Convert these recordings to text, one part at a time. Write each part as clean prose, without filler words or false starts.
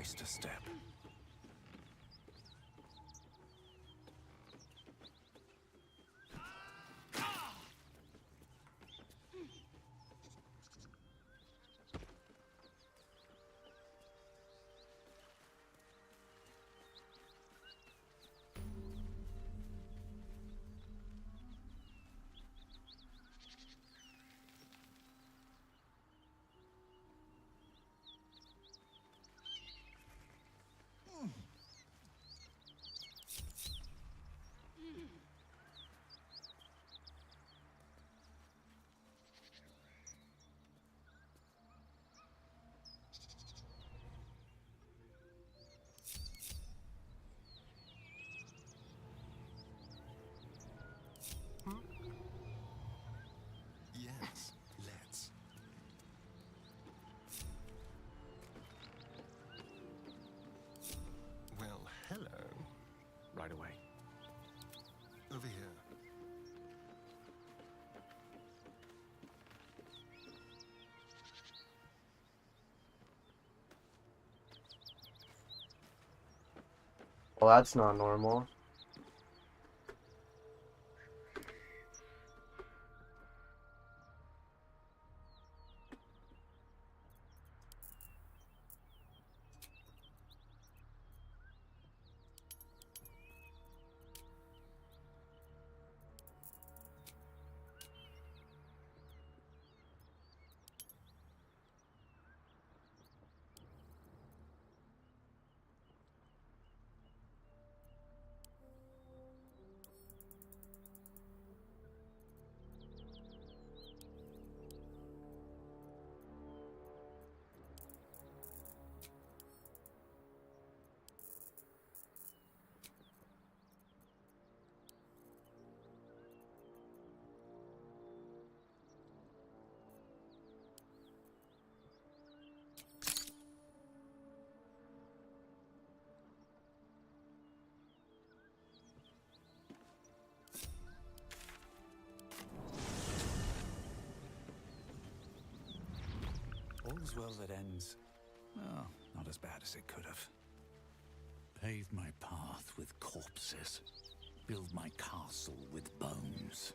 waste a step. Yes, let's. Well, hello. Right away. Over here. Well, that's not normal. All's well that ends. Well, not as bad as it could have. Pave my path with corpses. Build my castle with bones.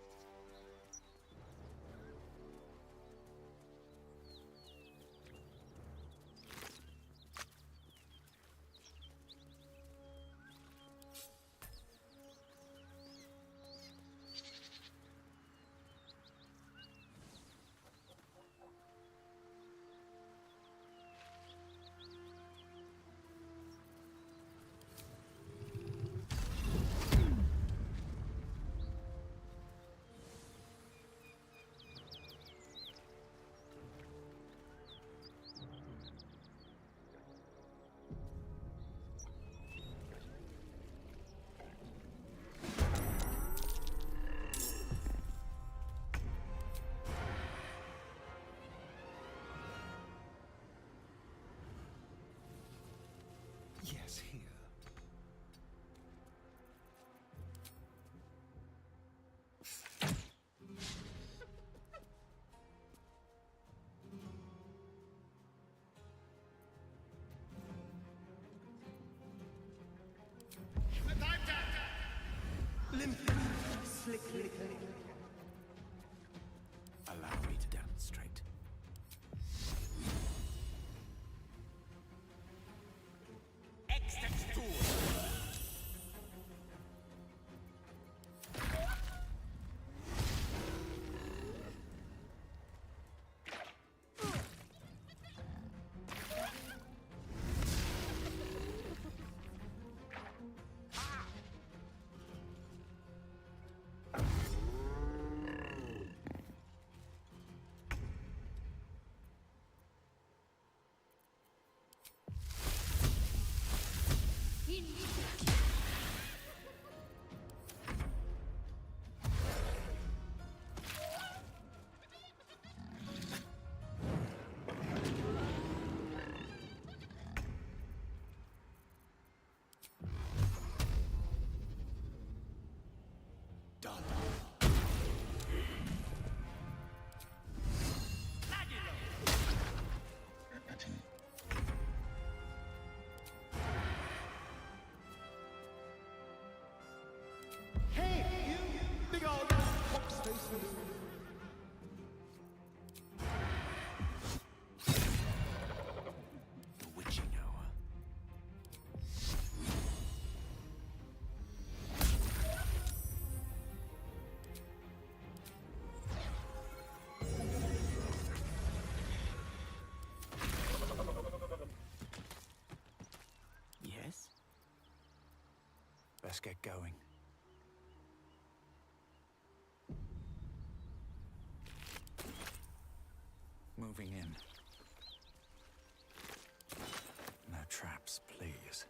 Yes, here. Allow me to demonstrate. Let's get going. Moving in. No traps, please.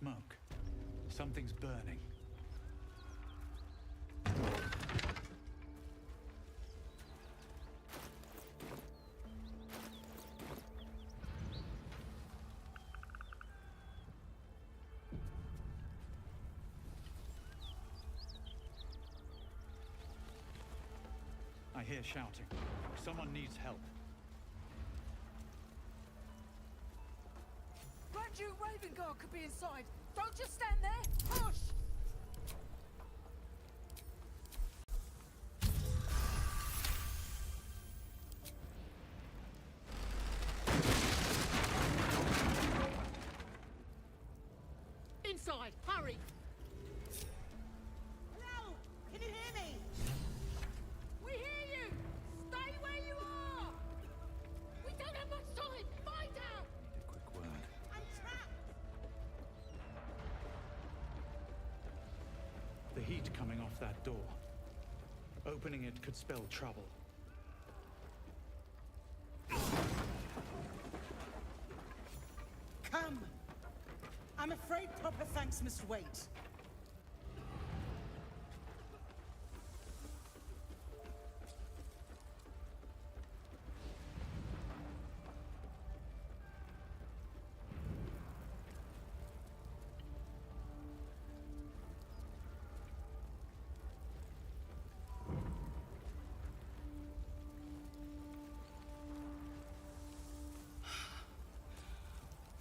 Smoke. Something's burning. I hear shouting. Someone needs help. Grand Raven Guard could be inside. Don't just stand there. Push! Inside, hurry! Hello! Can you hear me? We hear you! Stay where you are! We don't have much time! Find out! Need a quick word. I'm trapped! The heat coming off that door. Opening it could spell trouble. Come! I'm afraid proper thanks must wait.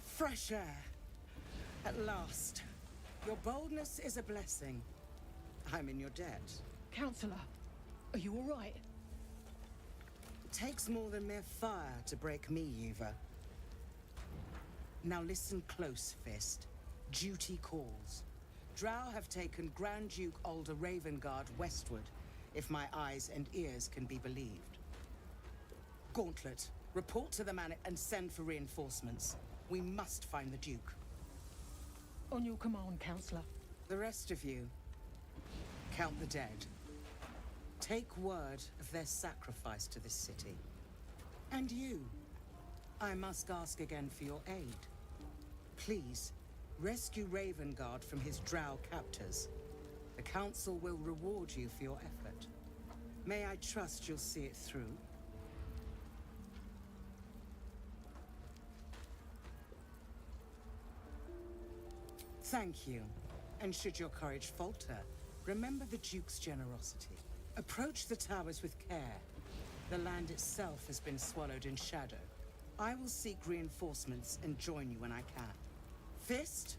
Fresh air. At last. Your boldness is a blessing. I'm in your debt. Counselor, are you all right? It takes more than mere fire to break me, Yuva. Now listen close, Fist. Duty calls. Drow have taken Grand Duke Alder Ravengard westward, if my eyes and ears can be believed. Gauntlet, report to the man and send for reinforcements. We must find the Duke. On your command, Counselor. The rest of you, count the dead. Take word of their sacrifice to this city. And you, I must ask again for your aid. Please, rescue Ravengard from his Drow captors. The Council will reward you for your effort. May I trust you'll see it through? Thank you. And should your courage falter, remember the Duke's generosity. Approach the towers with care. The land itself has been swallowed in shadow. I will seek reinforcements and join you when I can. Fist?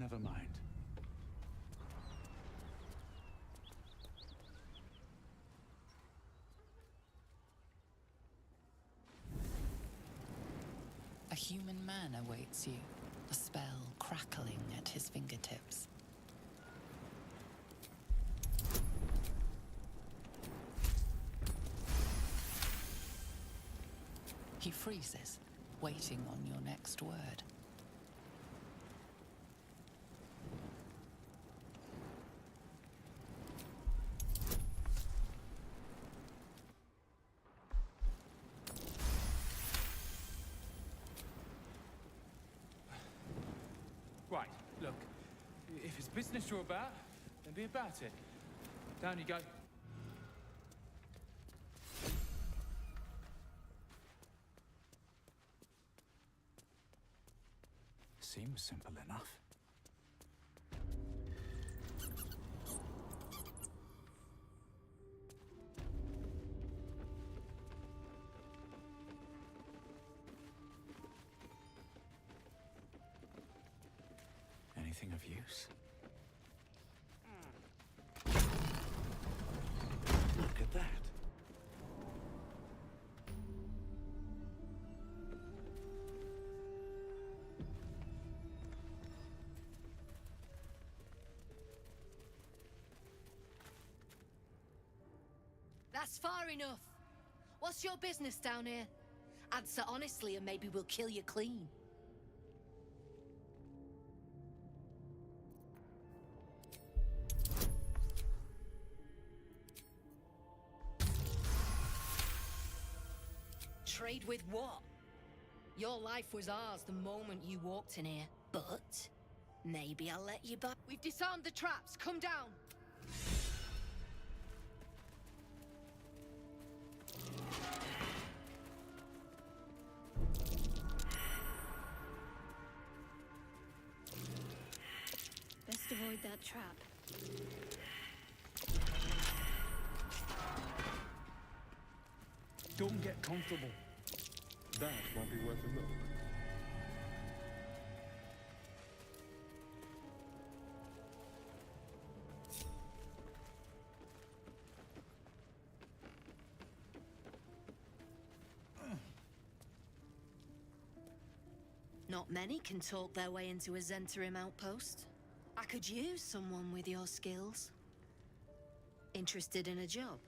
never mind. A human man awaits you, a spell crackling at his fingertips. He freezes, waiting on your next word. Right, look. If it's business you're about, then be about it. Down you go. Seems simple enough. Anything of use? Look at that. That's far enough. What's your business down here? Answer honestly and maybe we'll kill you clean. Trade with what? Your life was ours the moment you walked in here. But maybe I'll let you back. We've disarmed the traps. Come down. Best avoid that trap. Don't get comfortable. That might be worth a look. Not many can talk their way into a Zhentarim outpost. I could use someone with your skills. Interested in a job?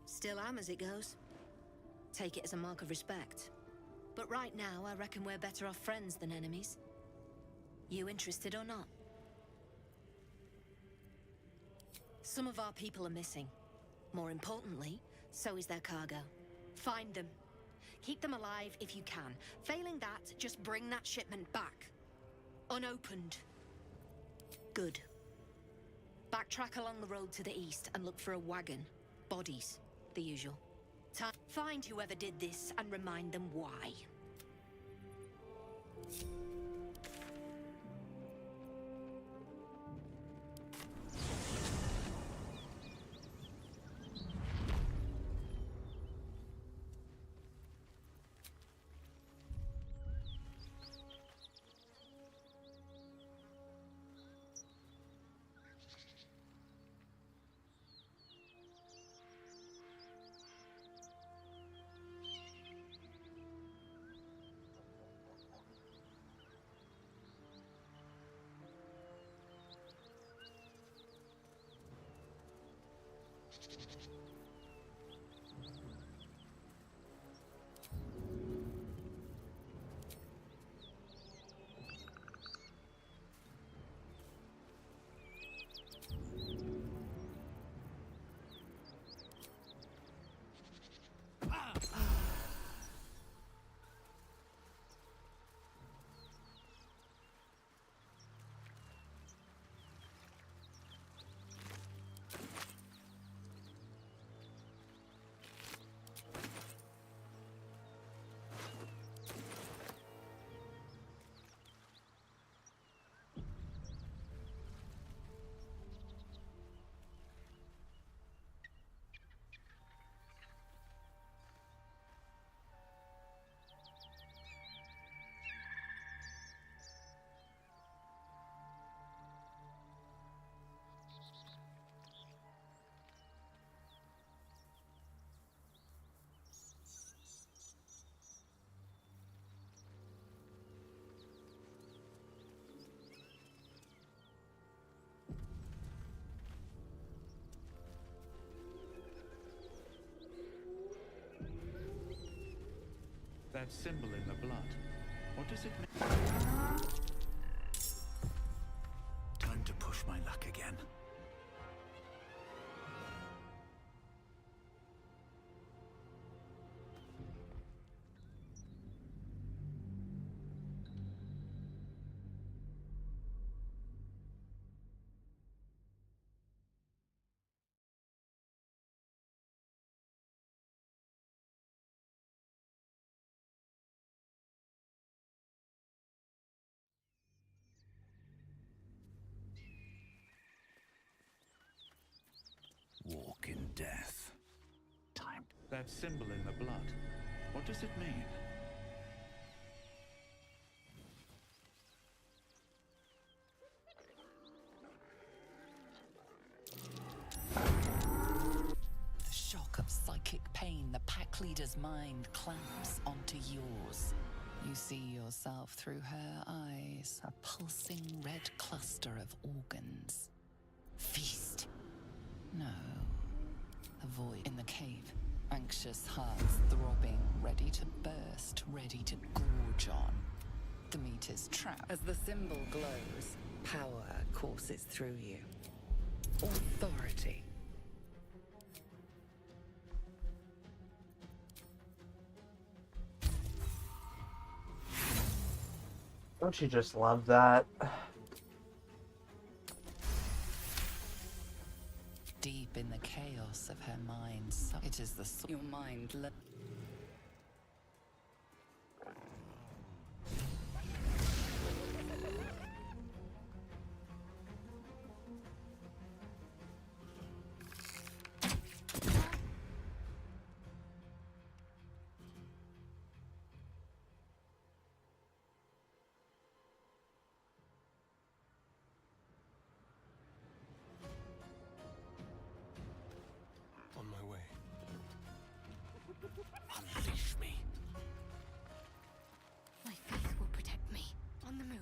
Still am as it goes. Take it as a mark of respect. But right now, I reckon we're better off friends than enemies. You interested or not? Some of our people are missing. More importantly, so is their cargo. Find them. Keep them alive if you can. Failing that, just bring that shipment back. Unopened. Good. Backtrack along the road to the east and look for a wagon. Bodies. The usual. Find whoever did this and remind them why. That symbol in the blood. What does it mean? Time to push my luck again. Walk in death. Time. That symbol in the blood. What does it mean? The shock of psychic pain, the pack leader's mind clamps onto yours. You see yourself through her eyes, a pulsing red cluster of organs. Feast. No. A void in the cave. Anxious hearts throbbing, ready to burst, ready to gorge on. The meat is trapped. As the symbol glows, power courses through you. Authority. Don't you just love that? Deep in the chaos of her mind, it is the your mind. On my way. Unleash me. My faith will protect me. On the move.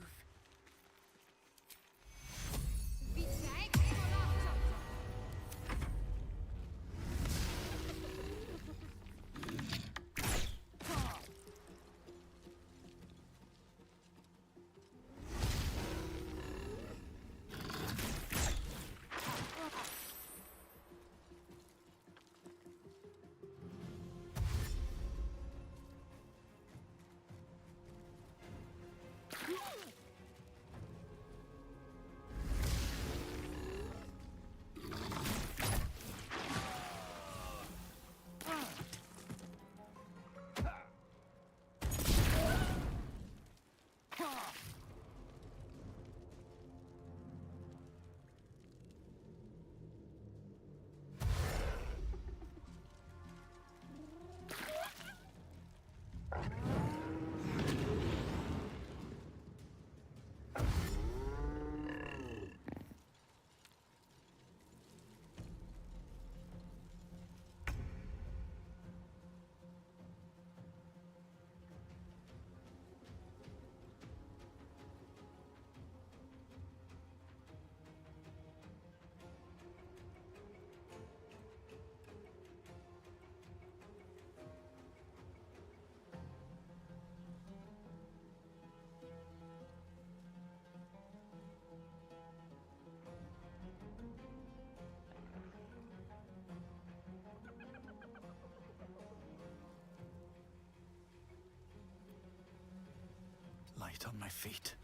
Light on my feet.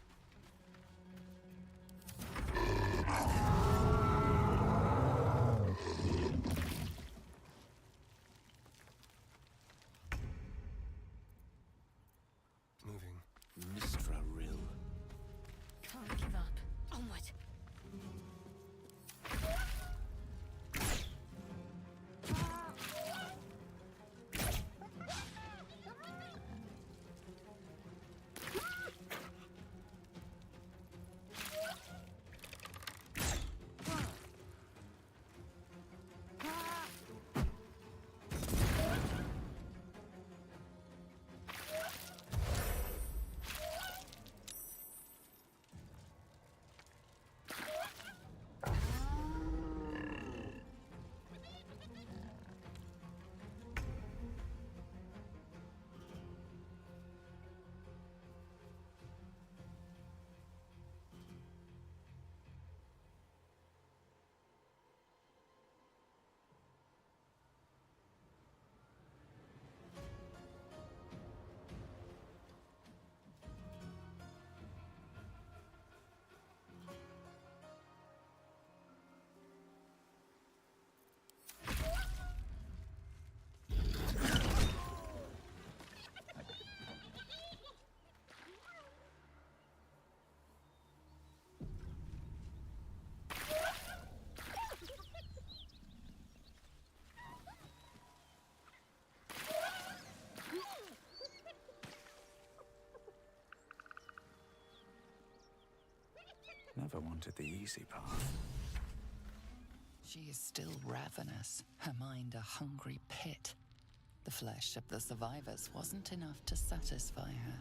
Moving. Mistra Rill. Can't give up. Onward. never wanted the easy path. She is still ravenous, her mind a hungry pit. The flesh of the survivors wasn't enough to satisfy her.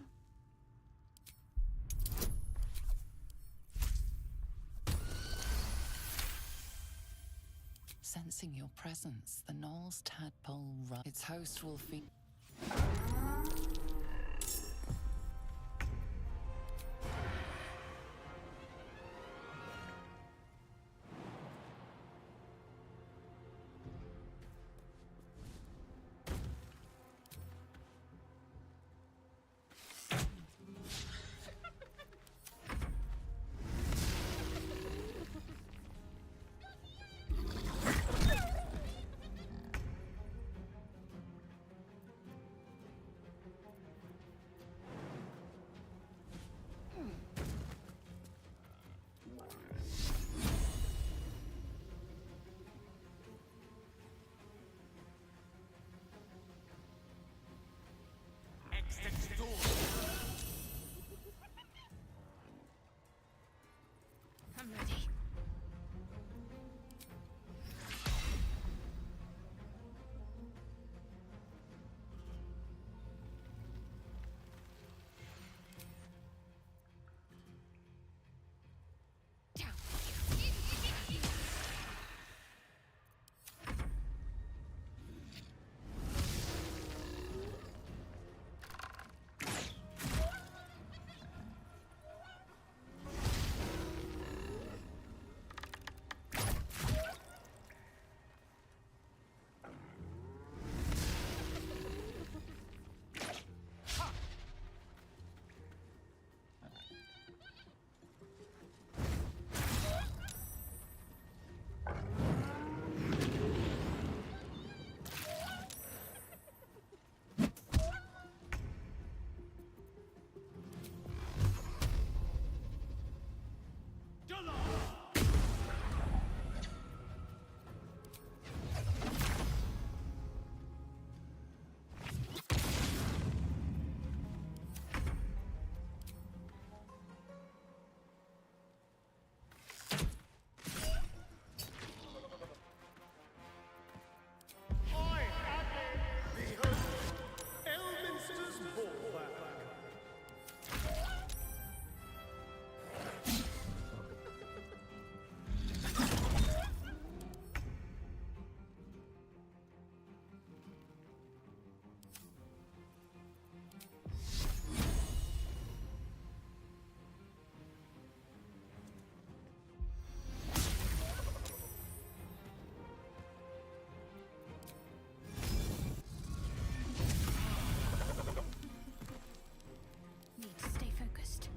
Sensing your presence, the Knoll's tadpole its host will feed. I'm ready. Down. Need to stay focused.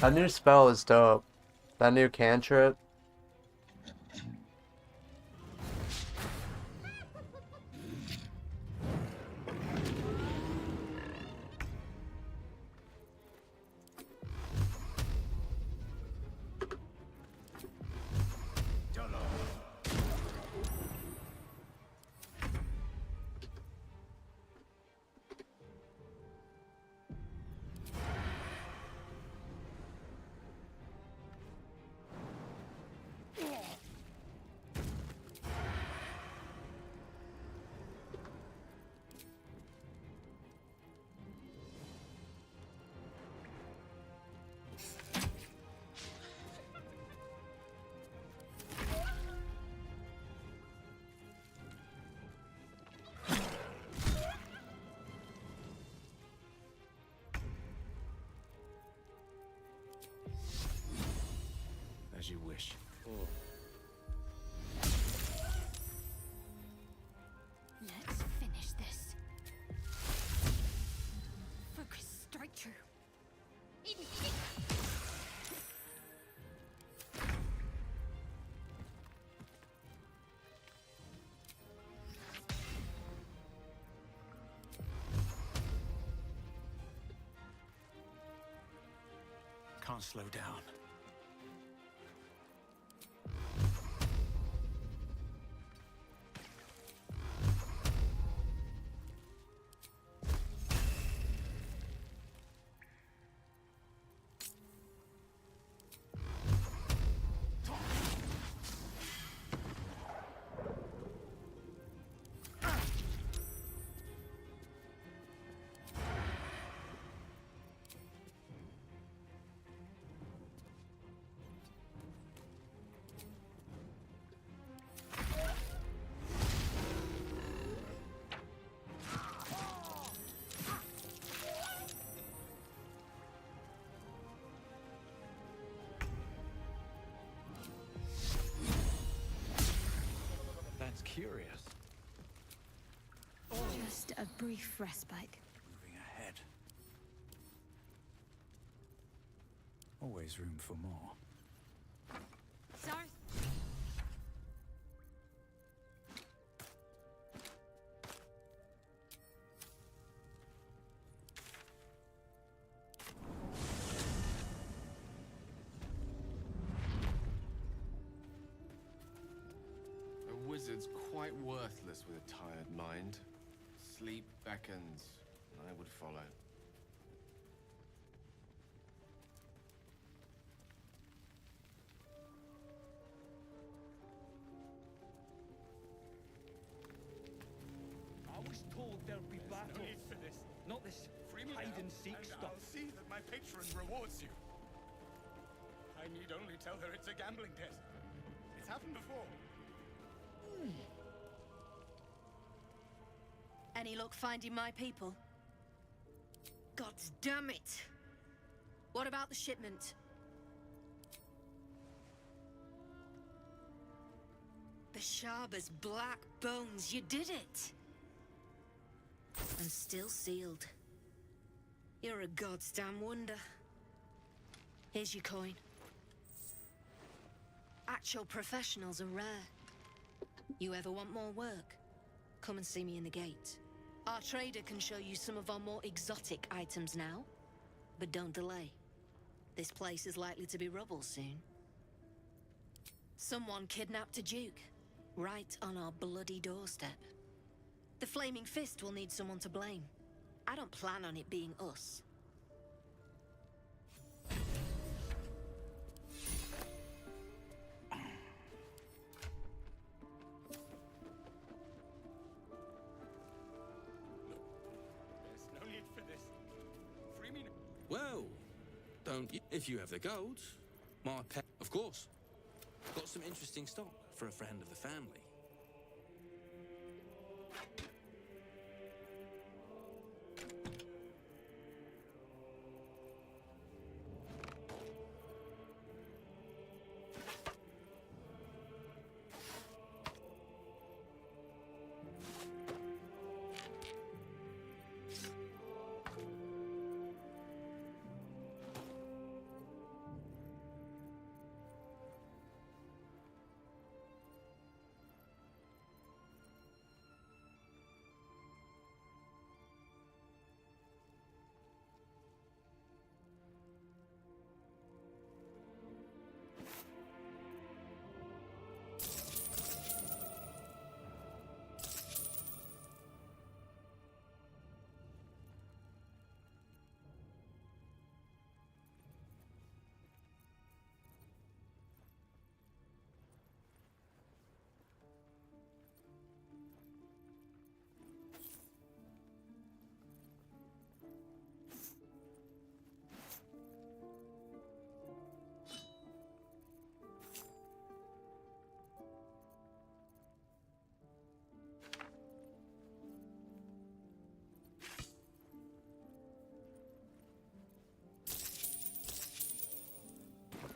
That new spell is dope. That new cantrip. As you wish. Let's finish this. Focus straight through. can't slow down. That's curious. Just a brief respite. Moving ahead. Always room for more. Sorry. A wizard's quite worthless with a tired mind. Sleep beckons, and I would follow. I was told there'd be battle. No need for this. Not this Free me hide now, and seek stuff. I'll see that my patron rewards you. I need only tell her it's a gambling debt. It's happened before. Any luck finding my people? God damn it! What about the shipment? The Sharber's black bones, you did it! And still sealed. You're a goddamn wonder. Here's your coin. Actual professionals are rare. You ever want more work? Come and see me in the gate. Our trader can show you some of our more exotic items now. But don't delay. This place is likely to be rubble soon. Someone kidnapped a duke, right on our bloody doorstep. The Flaming Fist will need someone to blame. I don't plan on it being us. There's no need for this. Free me now. Well, don't you? If you have the gold, my pet, of course. Got some interesting stock for a friend of the family.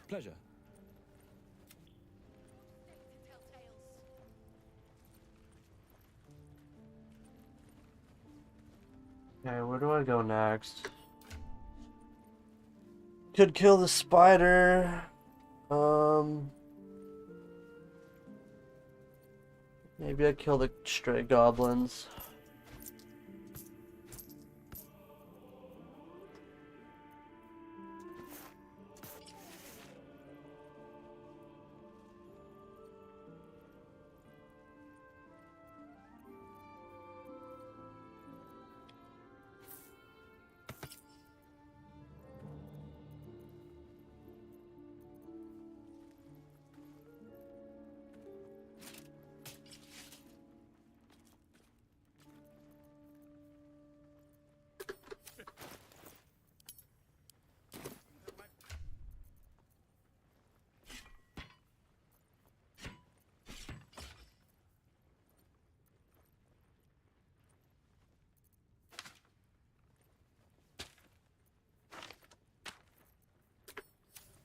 Pleasure. Okay, where do I go next? Could kill the spider. Maybe I'd kill the stray goblins.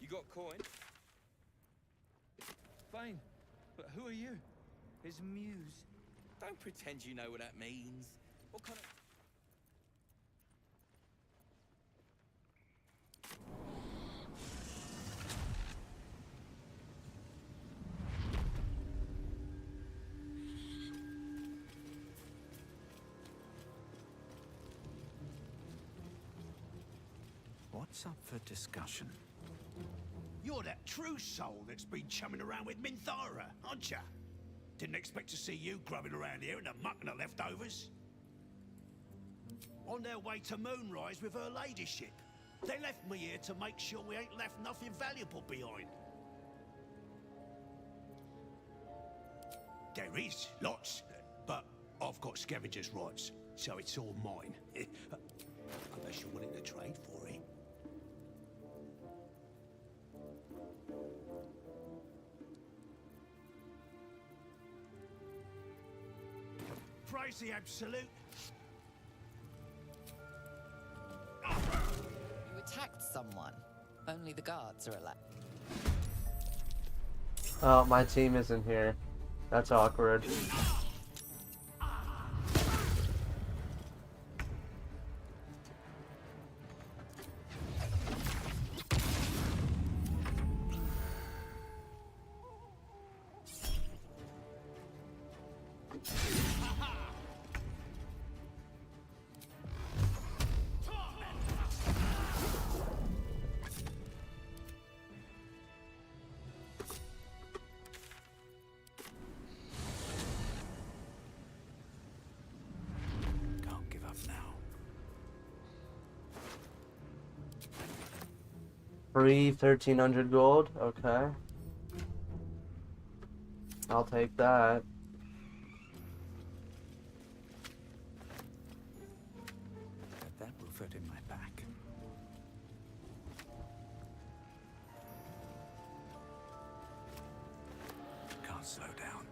got coin? Fine. But who are you? His muse. Don't pretend you know what that means. What kind of... What's up for discussion? You're that true soul that's been chumming around with Minthara, aren't ya? Didn't expect to see you grubbing around here in the muck and the leftovers. On their way to Moonrise with her ladyship. They left me here to make sure we ain't left nothing valuable behind. There is, lots, but I've got scavenger's rights, so it's all mine. Unless you're willing to trade for it. Praise the absolute. You attacked someone. Only the guards are allowed. Oh, my team isn't here. That's awkward. Can't give up now. Free 1,300 gold. Okay. I'll take that. Got that Ruleset in my back. Can't slow down.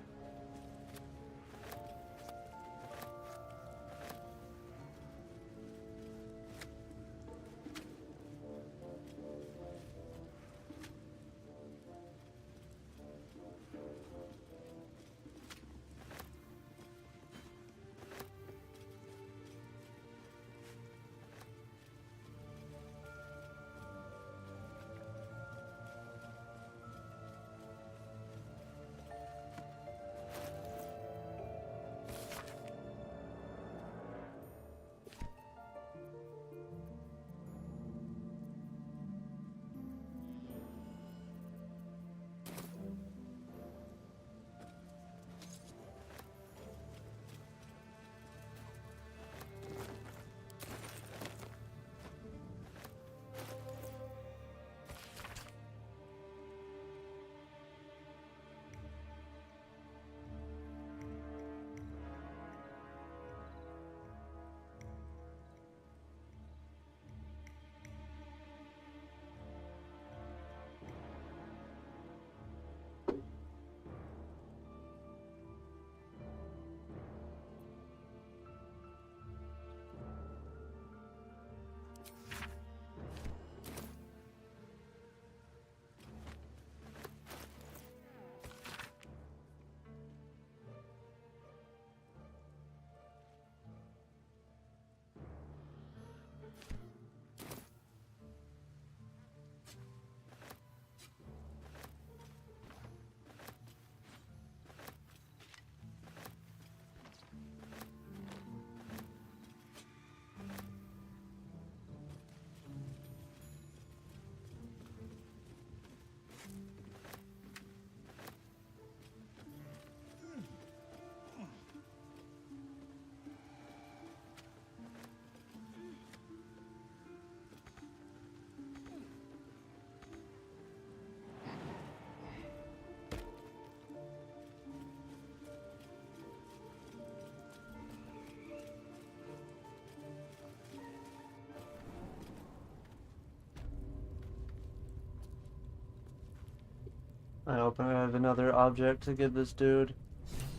I hope I have another object to give this dude.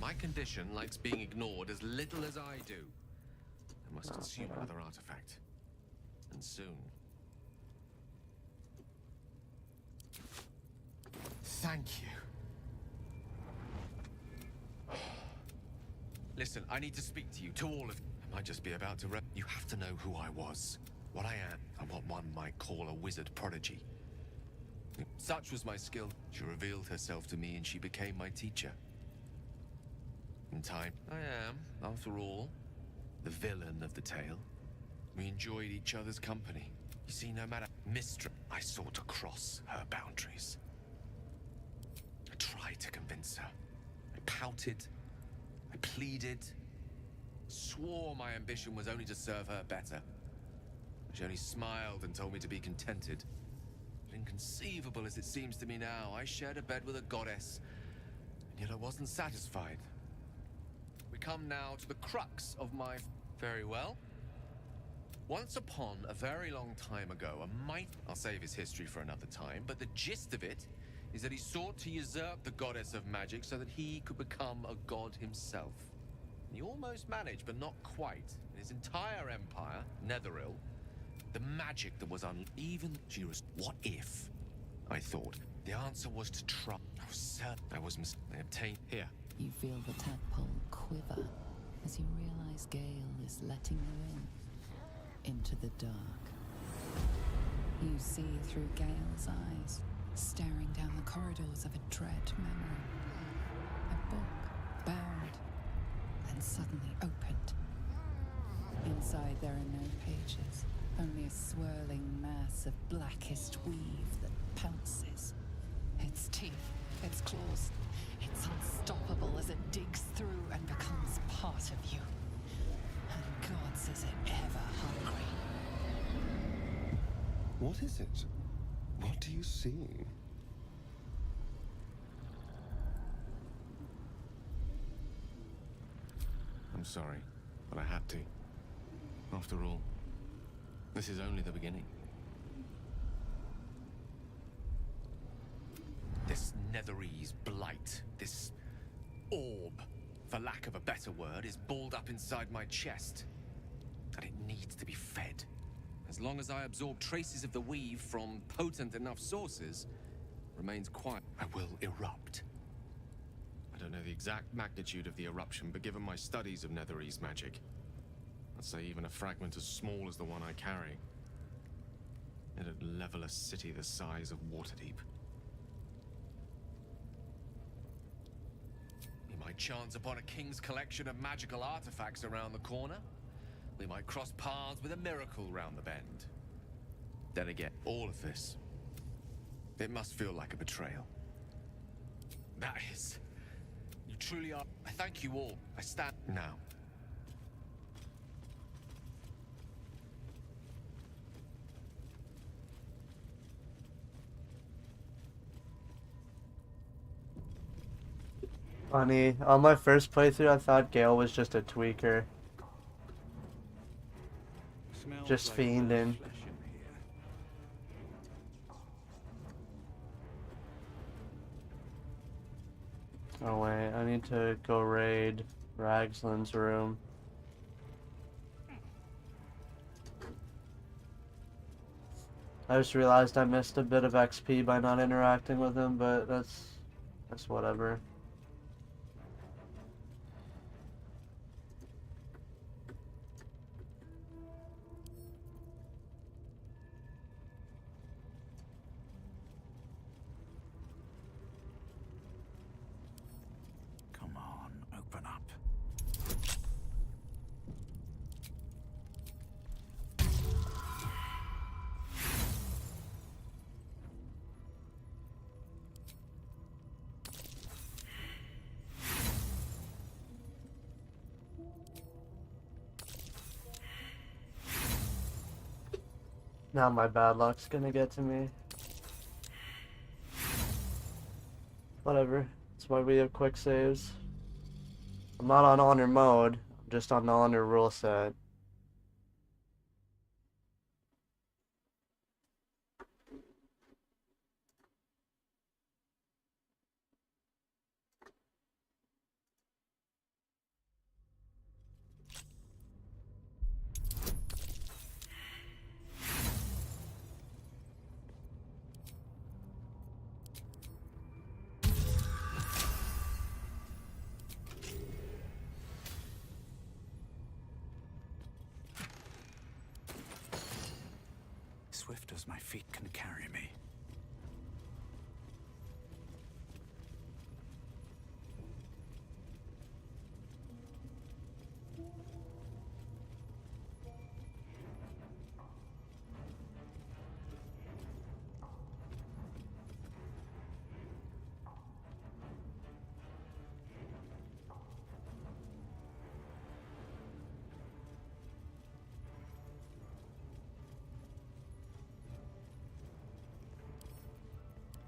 My condition likes being ignored as little as I do. I must consume another artifact. And soon. Thank you. Listen, I need to speak to you, to all of you. I might just be about to You have to know who I was, what I am, and what one might call a wizard prodigy. Such was my skill. She revealed herself to me and she became my teacher. In time, I am, after all, the villain of the tale. We enjoyed each other's company. You see, no matter mistress, I sought to cross her boundaries. I tried to convince her. I pouted. I pleaded. Swore my ambition was only to serve her better. She only smiled and told me to be contented. Inconceivable as it seems to me now, I shared a bed with a goddess, and yet I wasn't satisfied. We come now to the crux of my... Very well. Once upon a very long time ago, I'll save his history for another time, but the gist of it is that he sought to usurp the goddess of magic so that he could become a god himself. He almost managed, but not quite. In his entire empire, Netheril, the magic that was uneven. What if? I thought. The answer was to try. I was certain I was I obtained. Here. You feel the tadpole quiver as you realize Gale is letting you into the dark. You see through Gale's eyes, staring down the corridors of a dread memory. A book, bound, and suddenly opened. Inside there are no pages, only a swirling mass of blackest weave that pounces. Its teeth, its claws, it's unstoppable as it digs through and becomes part of you. And gods, is it ever hungry. What is it? What do you see? I'm sorry, but I had to. After all, this is only the beginning. This Netherese blight, this orb, for lack of a better word, is balled up inside my chest. And it needs to be fed. As long as I absorb traces of the weave from potent enough sources, remains quiet, I will erupt. I don't know the exact magnitude of the eruption, but given my studies of Netherese magic, I'd say even a fragment as small as the one I carry, it'd level a city the size of Waterdeep. We might chance upon a king's collection of magical artifacts around the corner. We might cross paths with a miracle round the bend. Then again, all of this, it must feel like a betrayal. That is, you truly are. I thank you all. I stand now. Funny, on my first playthrough I thought Gale was just a tweaker. Just fiending. Oh wait, I need to go raid Ragslin's room. I just realized I missed a bit of XP by not interacting with him, but that's whatever. Come on, open up. Now my bad luck's gonna get to me. Whatever. That's why we have quick saves. I'm not on honor mode. I'm just on the honor rule set. swift as my feet can carry me.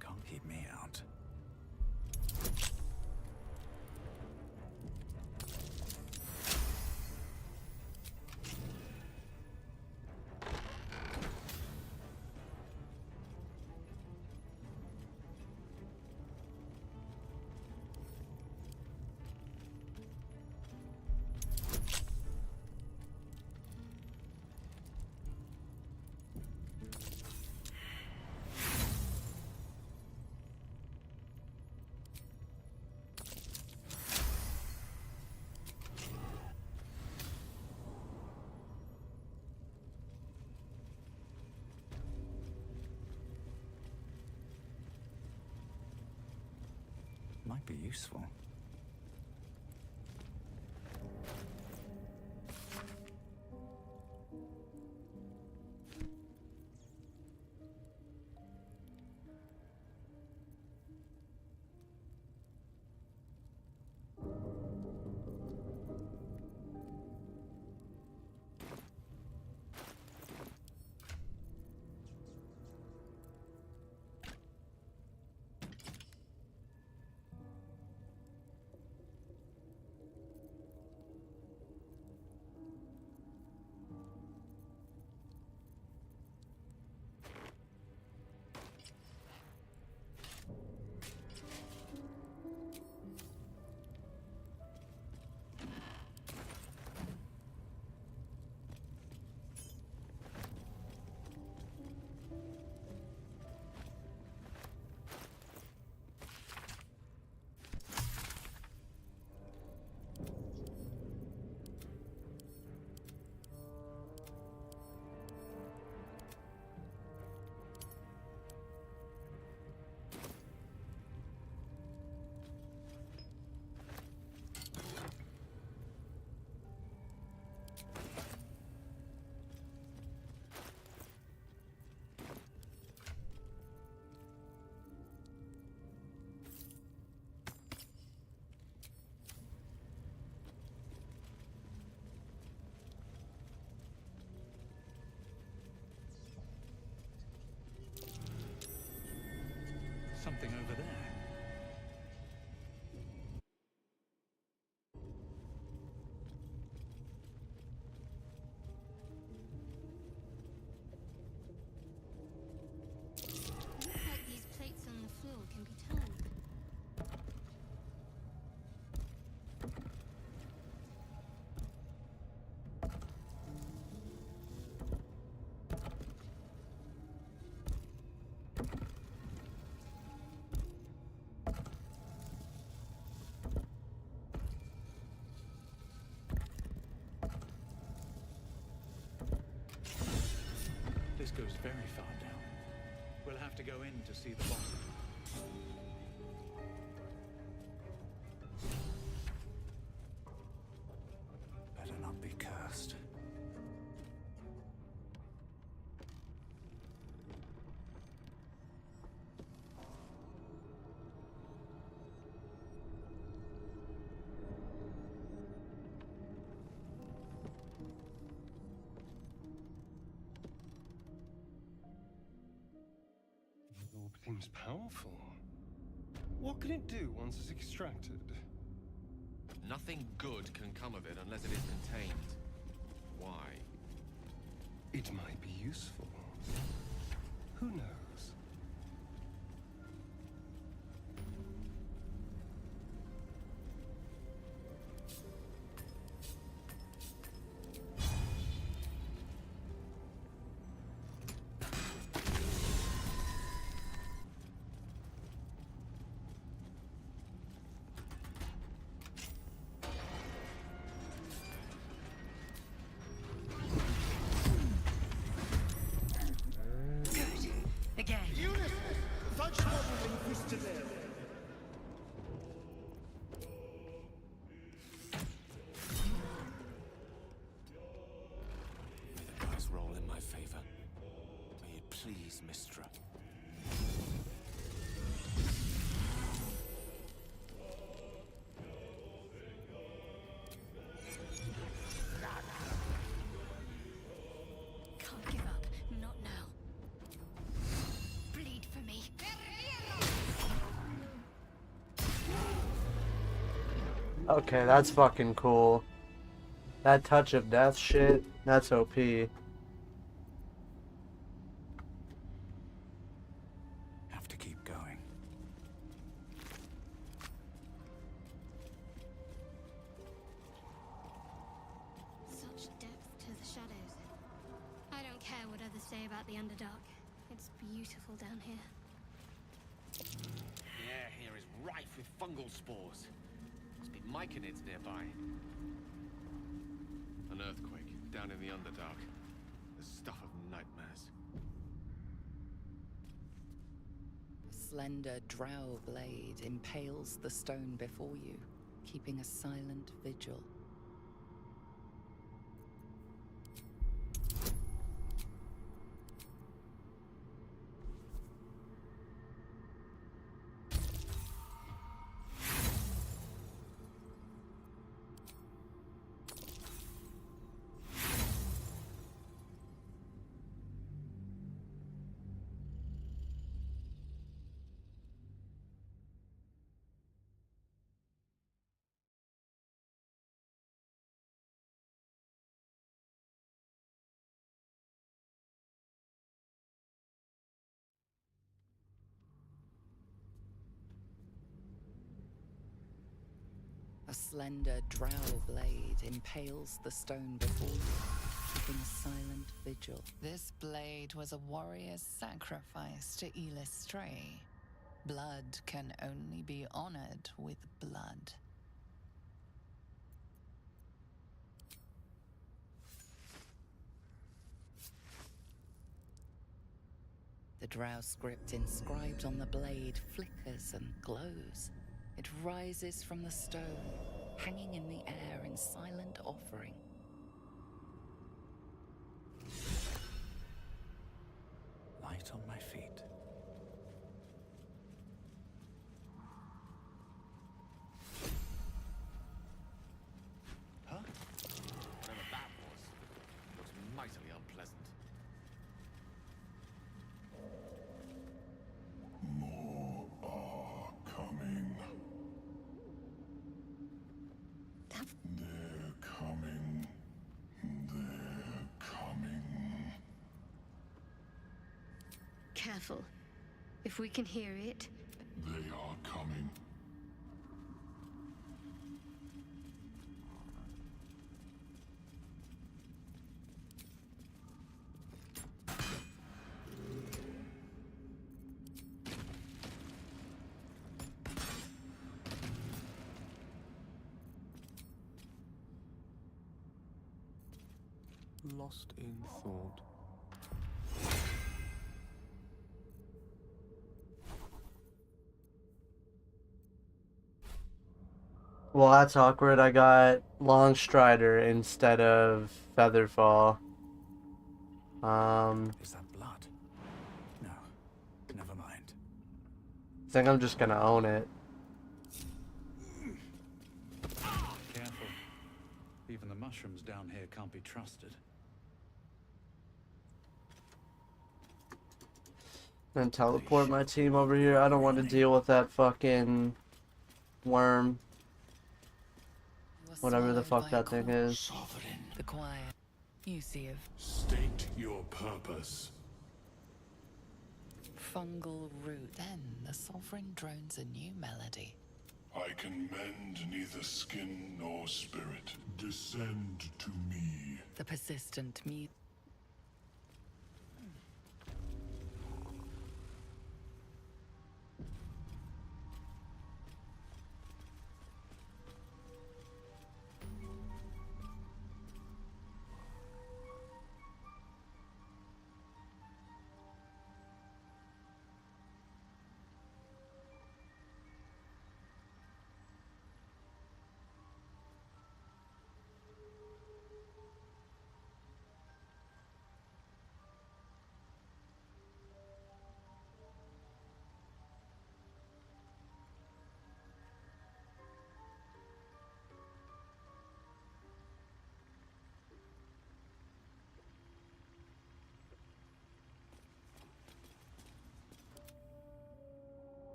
Can't keep me out. Might be useful. Something over there. Looks like these plates on the floor can be turned. This goes very far down. We'll have to go in to see the bottom. Better not be cursed. The orb seems powerful. What can it do once it's extracted? Nothing good can come of it unless it is contained. Why? It might be useful. Who knows? to them. May the dice roll in my favor. May it please Mistra. Can't give up. Not now. Bleed for me. Okay, that's fucking cool. That touch of death shit, that's OP. Have to keep going. Such depth to the shadows. I don't care what others say about the Underdark. It's beautiful down here. The air here is rife with fungal spores. Must be myconids nearby. An earthquake down in the Underdark. The stuff of nightmares. A slender drow blade impales the stone before you, keeping a silent vigil. A slender drow blade impales the stone before you, keeping a silent vigil. This blade was a warrior's sacrifice to Illustray. Blood can only be honored with blood. The drow script inscribed on the blade flickers and glows. It rises from the stone, hanging in the air in silent offering. Light on my feet. Huh? Whatever that was. Looks mightily unpleasant. More are coming. They're coming. They're coming. Careful. If we can hear it. They are coming. Lost in thought. Well, that's awkward. I got Long Strider instead of Featherfall. Is that blood? No. Never mind. I think I'm just gonna own it. Careful. Even the mushrooms down here can't be trusted. Then teleport my team over here. I don't want to deal with that fucking worm. Whatever the fuck that thing is. Sovereign. The choir. You see of State your purpose. fungal root. Then the sovereign drones a new melody. I can mend neither skin nor spirit. Descend to me. The persistent mute.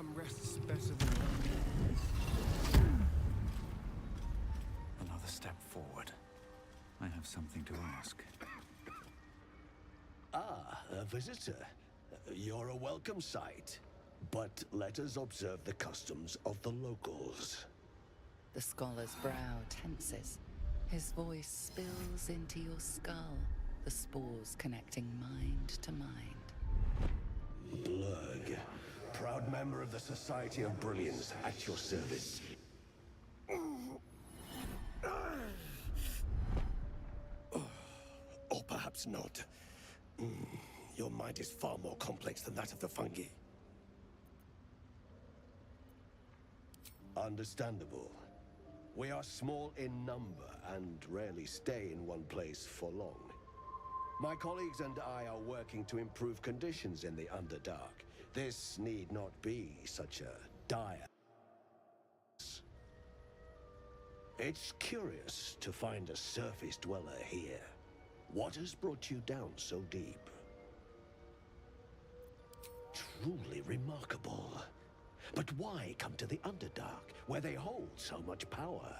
Some rest's better than Another step forward. I have something to ask. Ah, a visitor. You're a welcome sight. But let us observe the customs of the locals. The scholar's brow tenses. His voice spills into your skull, the spores connecting mind to mind. Blurg, proud member of the Society of Brilliance, at your service. Or perhaps not. Your mind is far more complex than that of the fungi. Understandable. We are small in number and rarely stay in one place for long. My colleagues and I are working to improve conditions in the Underdark. This need not be such a dire. It's curious to find a surface dweller here. What has brought you down so deep? Truly remarkable. But why come to the Underdark, where they hold so much power?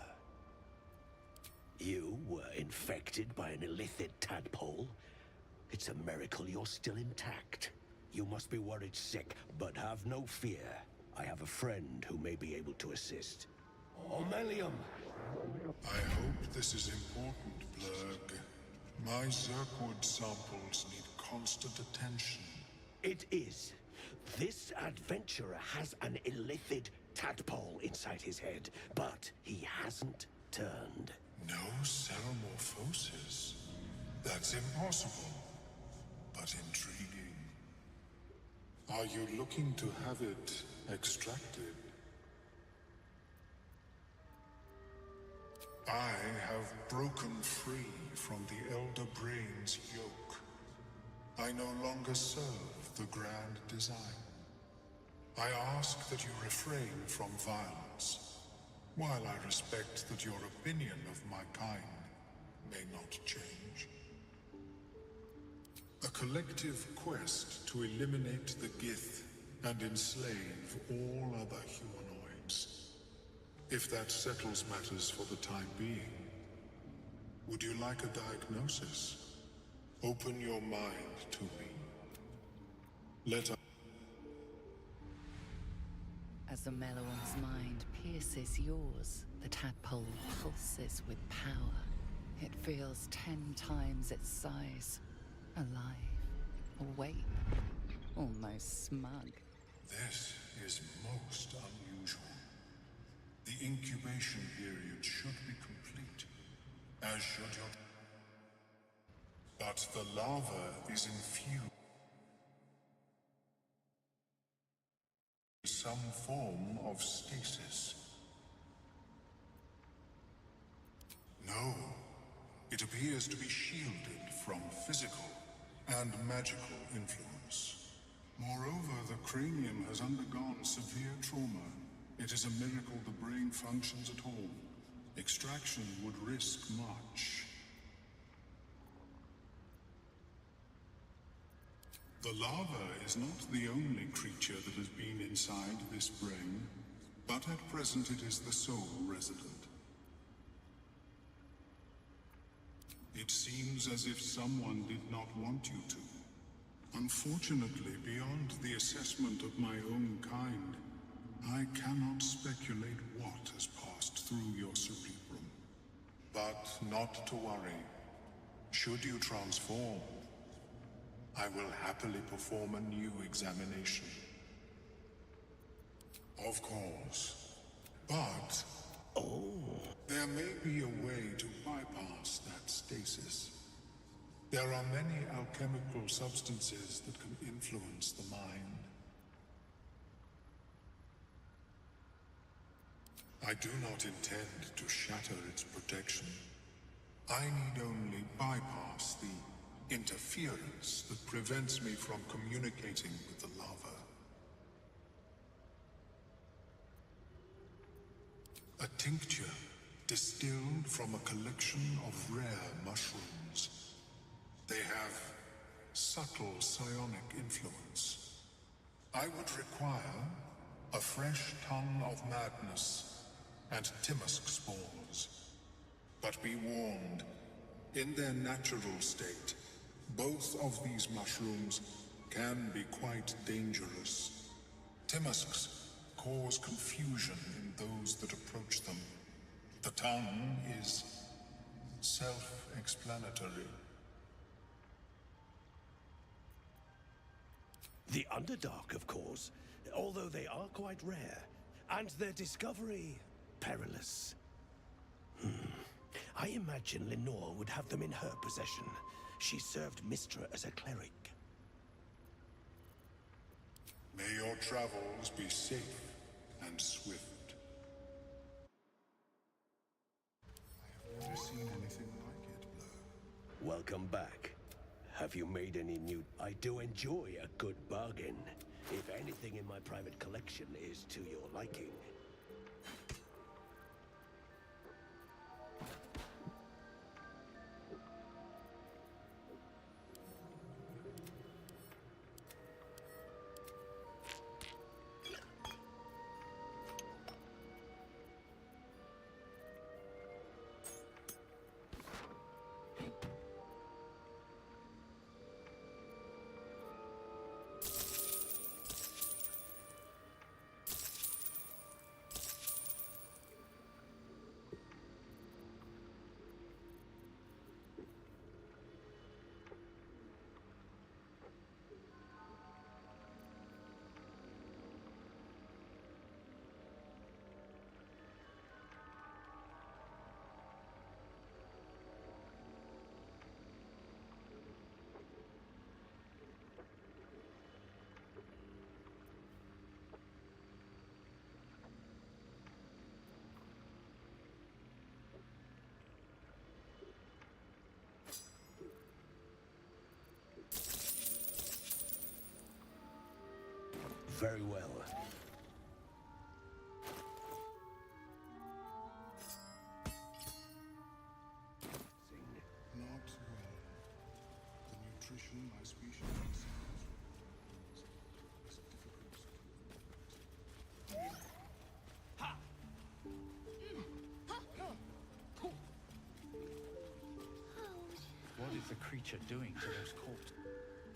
You were infected by an illithid tadpole? It's a miracle you're still intact. You must be worried sick, but have no fear. I have a friend who may be able to assist. Omelium! I hope this is important, Blurg. My Zirkwood samples need constant attention. It is. This adventurer has an illithid tadpole inside his head, but he hasn't turned. No ceremorphosis? That's impossible, but intriguing. Are you looking to have it extracted? I have broken free from the Elder Brain's yoke. I no longer serve the grand design. I ask that you refrain from violence, while I respect that your opinion of my kind may not change. A collective quest to eliminate the Gith and enslave all other humanoids. If that settles matters for the time being, would you like a diagnosis? Open your mind to me. Let us... As the Meloan's mind pierces yours, the tadpole pulses with power. It feels 10 times its size. Alive, awake, almost smug. This is most unusual. The incubation period should be complete, as should your... But the larva is infused in some form of stasis. No, it appears to be shielded from physical and magical influence. Moreover, the cranium has undergone severe trauma. It is a miracle the brain functions at all. Extraction would risk much. The larva is not the only creature that has been inside this brain, but at present it is the sole resident. It seems as if someone did not want you to. Unfortunately, beyond the assessment of my own kind, I cannot speculate what has passed through your cerebrum. But not to worry. Should you transform, I will happily perform a new examination. Of course. But... there may be a way to bypass that stasis. There are many alchemical substances that can influence the mind. I do not intend to shatter its protection. I need only bypass the interference that prevents me from communicating with the larva. A tincture distilled from a collection of rare mushrooms. They have subtle psionic influence. I would require a fresh tongue of madness, and Timusk spores. But be warned, in their natural state, both of these mushrooms can be quite dangerous. Timusks cause confusion in those that approach them. The tongue is self-explanatory. The Underdark, of course, although they are quite rare, and their discovery perilous. I imagine Lenore would have them in her possession. She served Mystra as a cleric. May your travels be safe and swift. I have never seen anything like it, Blur. Welcome back. Have you made any new... I do enjoy a good bargain. If anything in my private collection is to your liking. Very well. Not well. The nutrition my species is difficult. What is the creature doing to those corpses?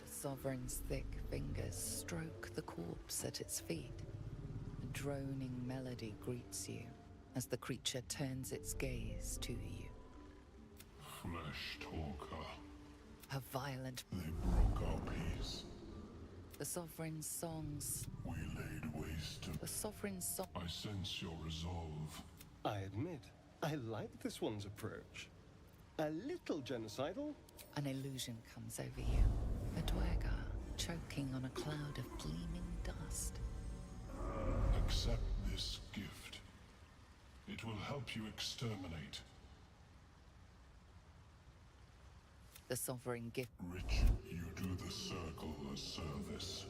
The Sovereign's thick fingers stroke the corpse at its feet. A droning melody greets you as the creature turns its gaze to you. Flesh talker. A violent... They broke our peace. The Sovereign's songs... We laid waste to... The Sovereign's song... I sense your resolve. I admit, I like this one's approach. A little genocidal. An illusion comes over you. A dweger choking on a cloud of gleaming dust. Accept this gift. It will help you exterminate. The Sovereign gift... Rich, you do the Circle a service.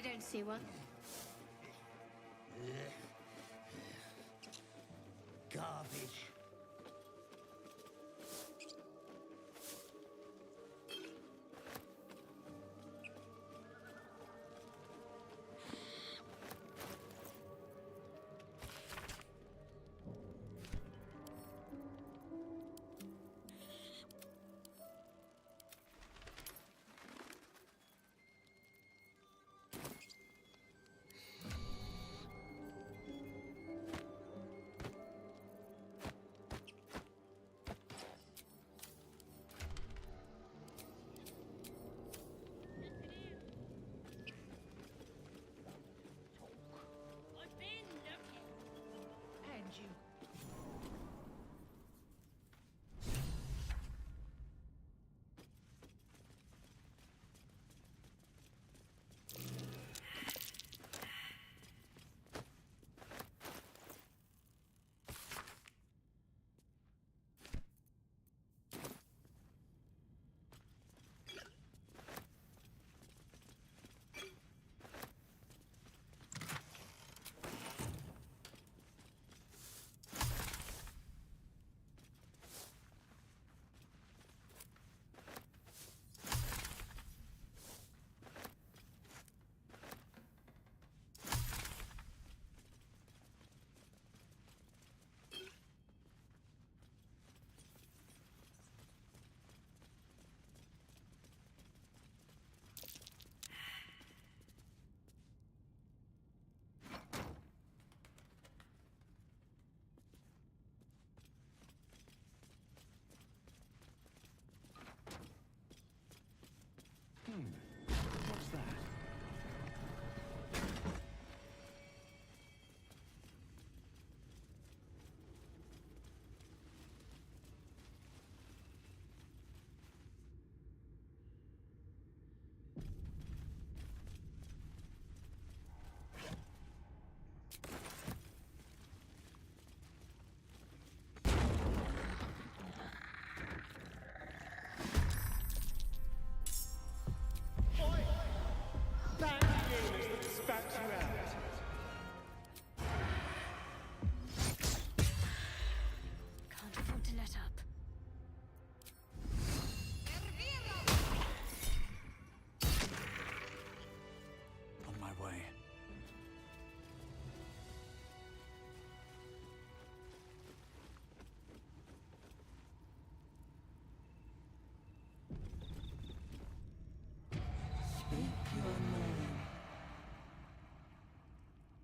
don't see one. Garbage. What's that? Can't afford to let up. On my way.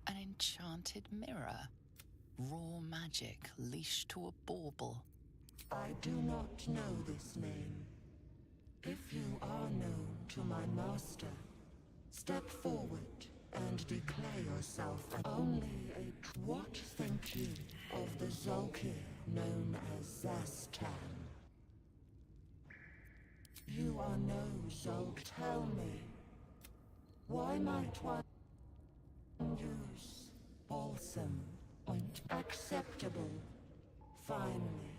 An enchanted mirror. Raw magic leashed to a bauble. I do not know this name. If you are known to my master, step forward and declare yourself only a... What think you of the Zolkir known as Zastan? You are no Zolk. Tell me, why might one use balsam and acceptable? Finally,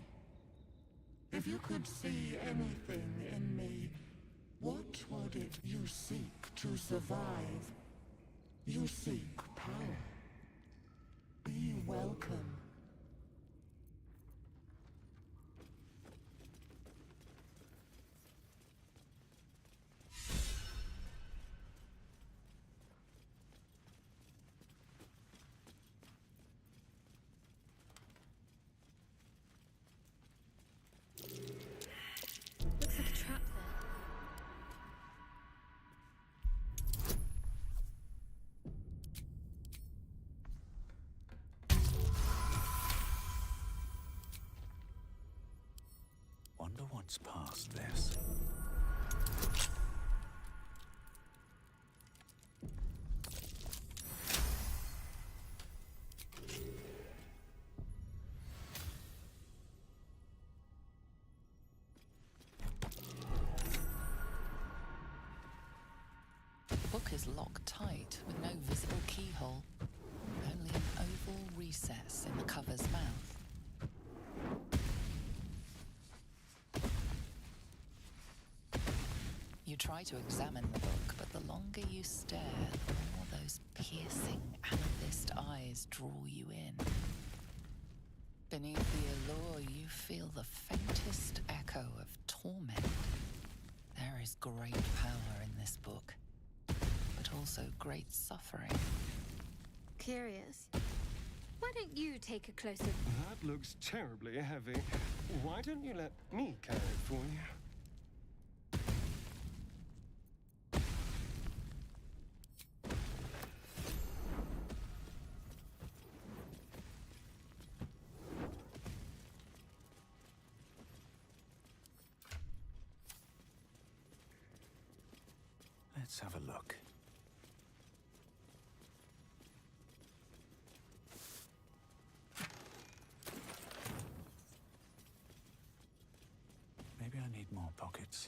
if you could see anything in me, what would it you seek to survive? You seek power. Be welcome. Looks like a trap there. Wonder what's past this. The book is locked tight with no visible keyhole. Only an oval recess in the cover's mouth. You try to examine the book, but the long longer you stare, the more those piercing amethyst eyes draw you in. Beneath the allure, you feel the faintest echo of torment. There is great power in this book, but also great suffering. Curious. Why don't you take a closer... That looks terribly heavy. Why don't you let me carry it for you? Let's have a look. Maybe I need more pockets.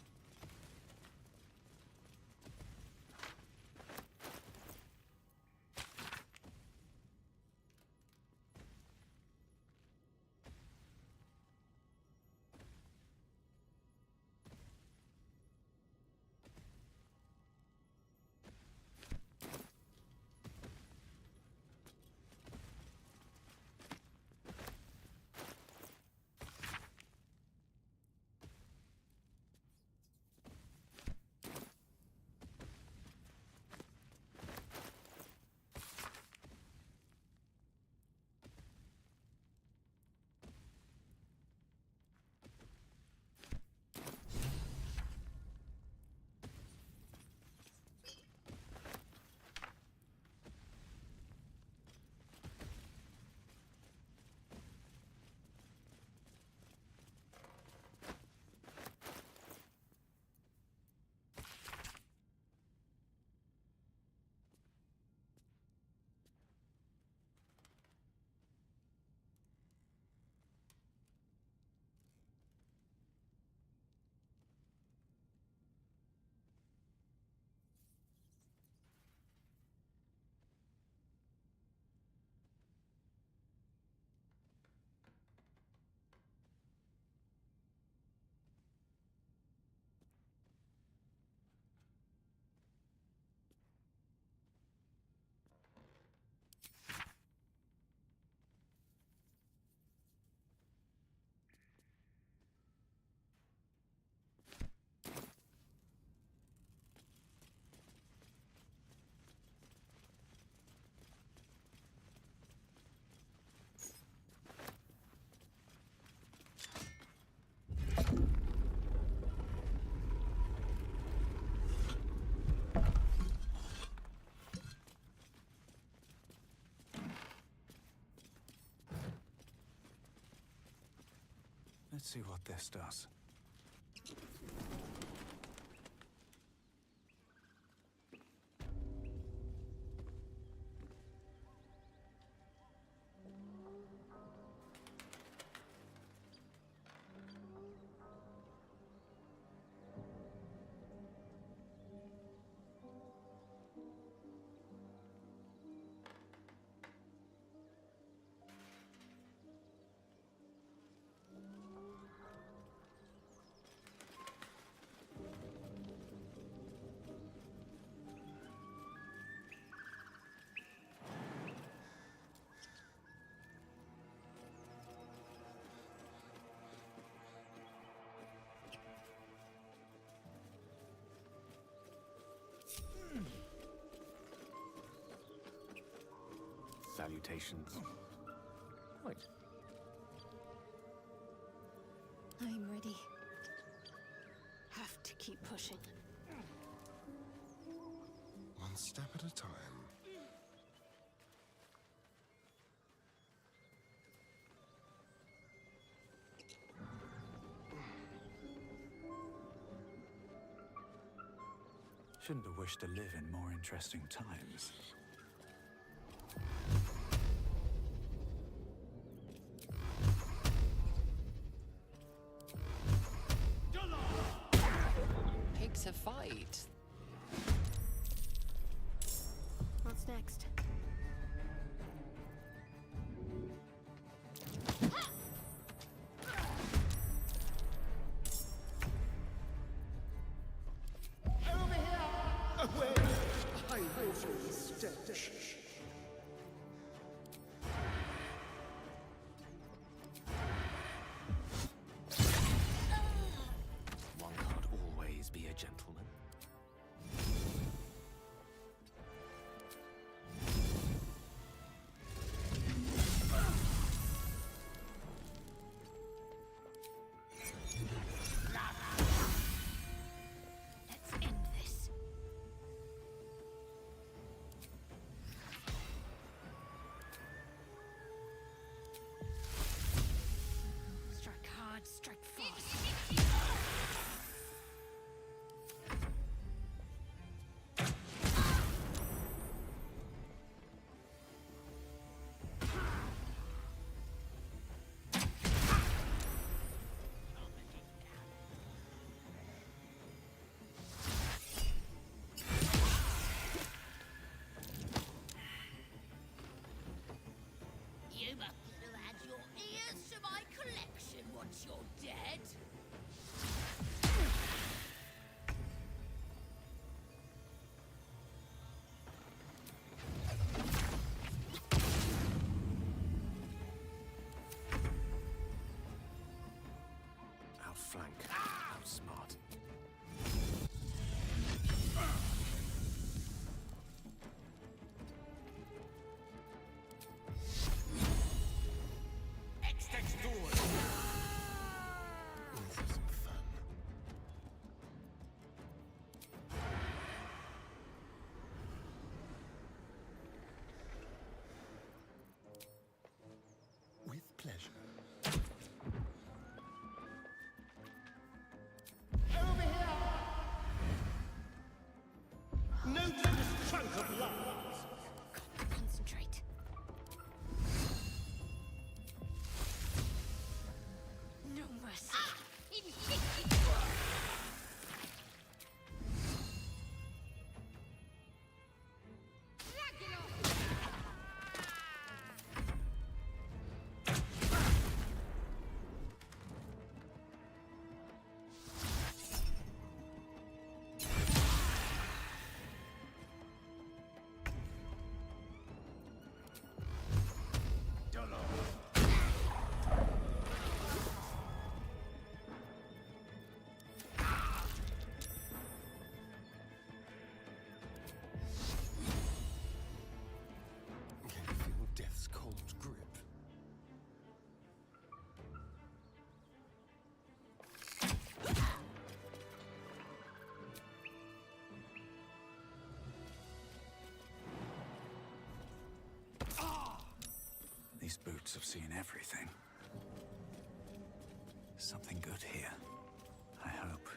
Let's see what this does. Salutations. Right. I'm ready. Have to keep pushing. One step at a time. Shouldn't have wished to live in more interesting times. Pigs a fight. What's next? Over here! Away! I will be stench. One can't always be a gentleman. Let's end this. Strike hard, strike fast. You must still add your ears to my collection once you're dead. Outflank, outsmart. Next door. Let's have some fun. With pleasure. Over here! No to this trunk of lies! Concentrate. No mercy. Can you feel death's cold grip? These boots have seen everything. Something good here, I hope.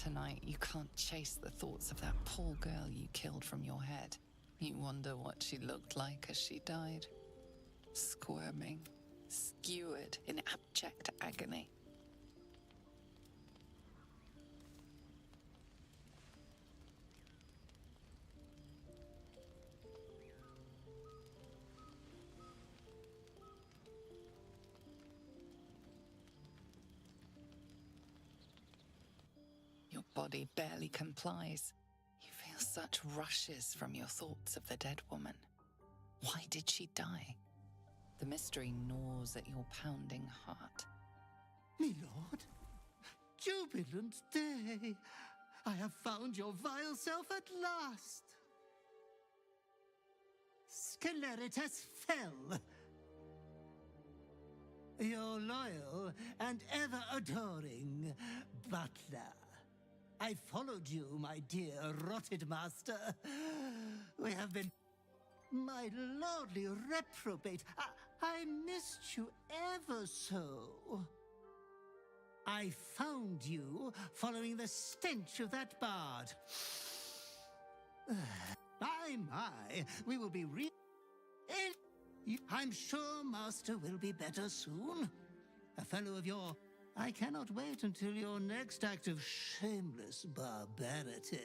tonight, you can't chase the thoughts of that poor girl you killed from your head. You wonder what she looked like as she died. Squirming, skewered in abject agony. Your body barely complies. You feel such rushes from your thoughts of the dead woman. Why did she die? The mystery gnaws at your pounding heart. Me lord, jubilant day! I have found your vile self at last! Sceleritas fell! Your loyal and ever-adoring butler. I followed you, my dear rotted master. We have been... My lordly reprobate, I missed you ever so. I found you following the stench of that bard. My, we will be I'm sure Master will be better soon. A fellow of your... I cannot wait until your next act of shameless barbarity.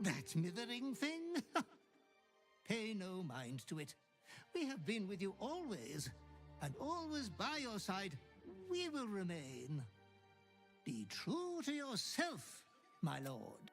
That mithering thing? Pay no mind to it. We have been with you always, and always by your side we will remain. Be true to yourself, my lord.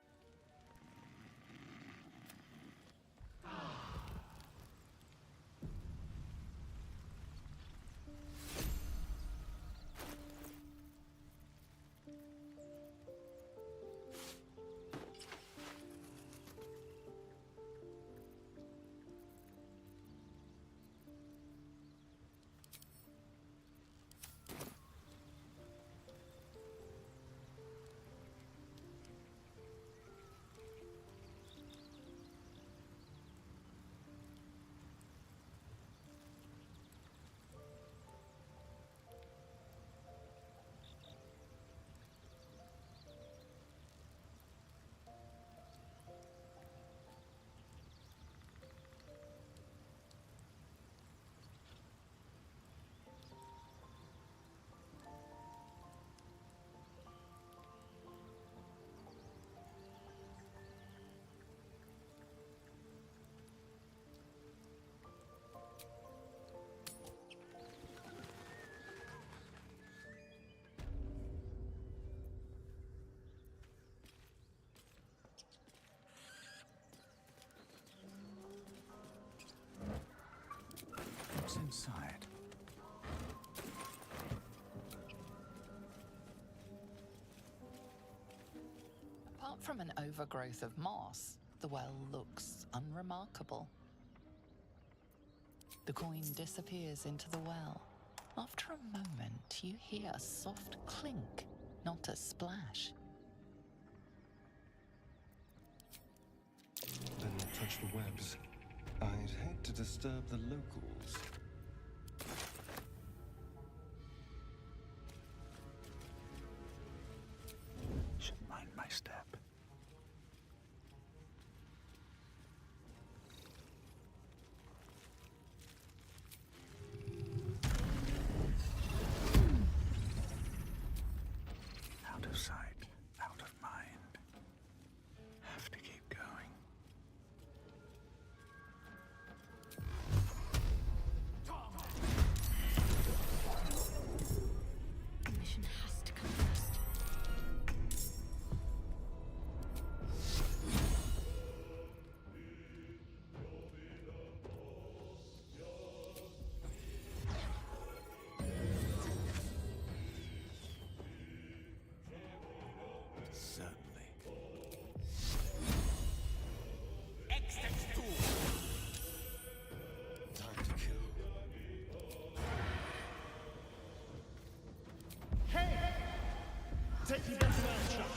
What's inside? Apart from an overgrowth of moss, the well looks unremarkable. The coin disappears into the well. After a moment, you hear a soft clink, not a splash. Then I touch the webs. I'd hate to disturb the locals. Should mind my step. Out of sight, out of mind. Have to keep going. The mission has to come first. Certainly. Time to kill. Hey! Take you back to that shot.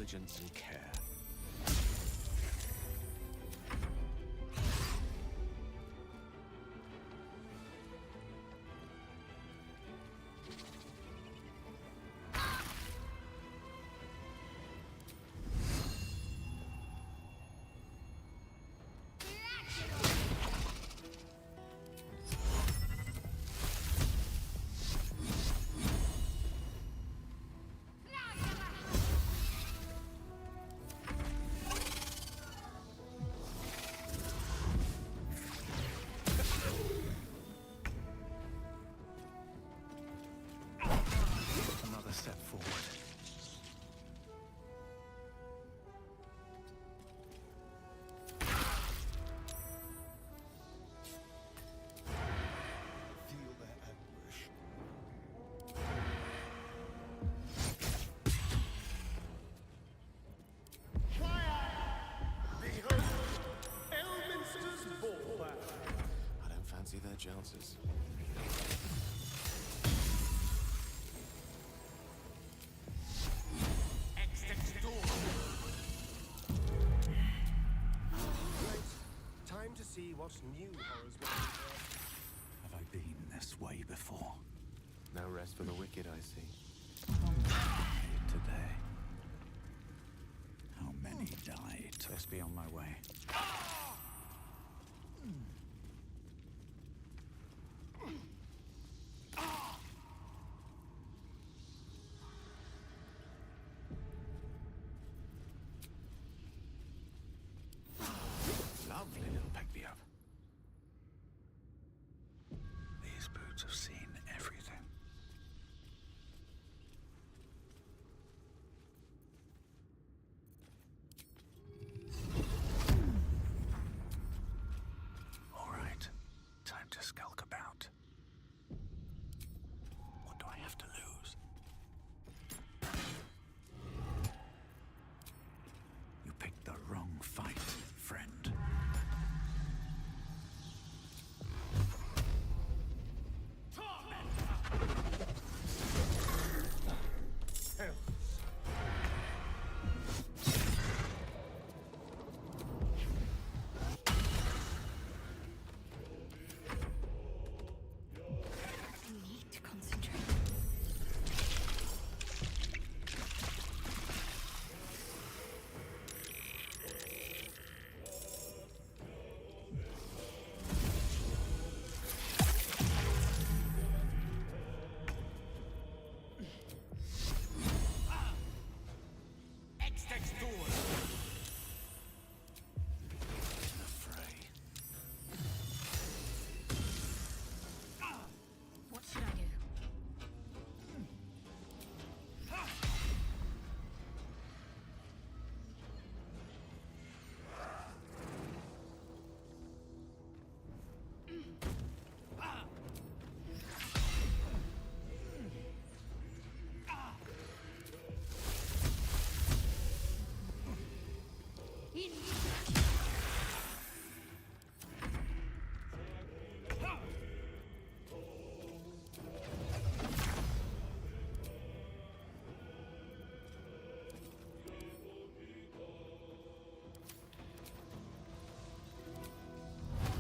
diligence and care. Another step forward. Feel their anguish. I don't fancy their chances. Time to see what new horrors will be. Have I been this way before? No rest for the wicked, I see. Today. How many died? Best be on my way. Lovely little pick-me-up. These boots have seen everything. All right, time to skulk about. What do I have to lose? You picked the wrong fight, friend. I need to concentrate. What should I do?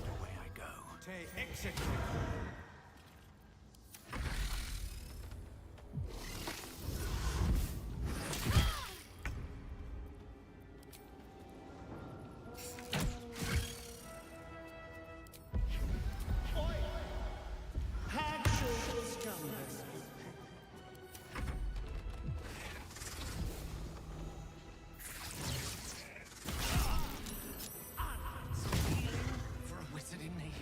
Away I go. Exit. For a wizard in need.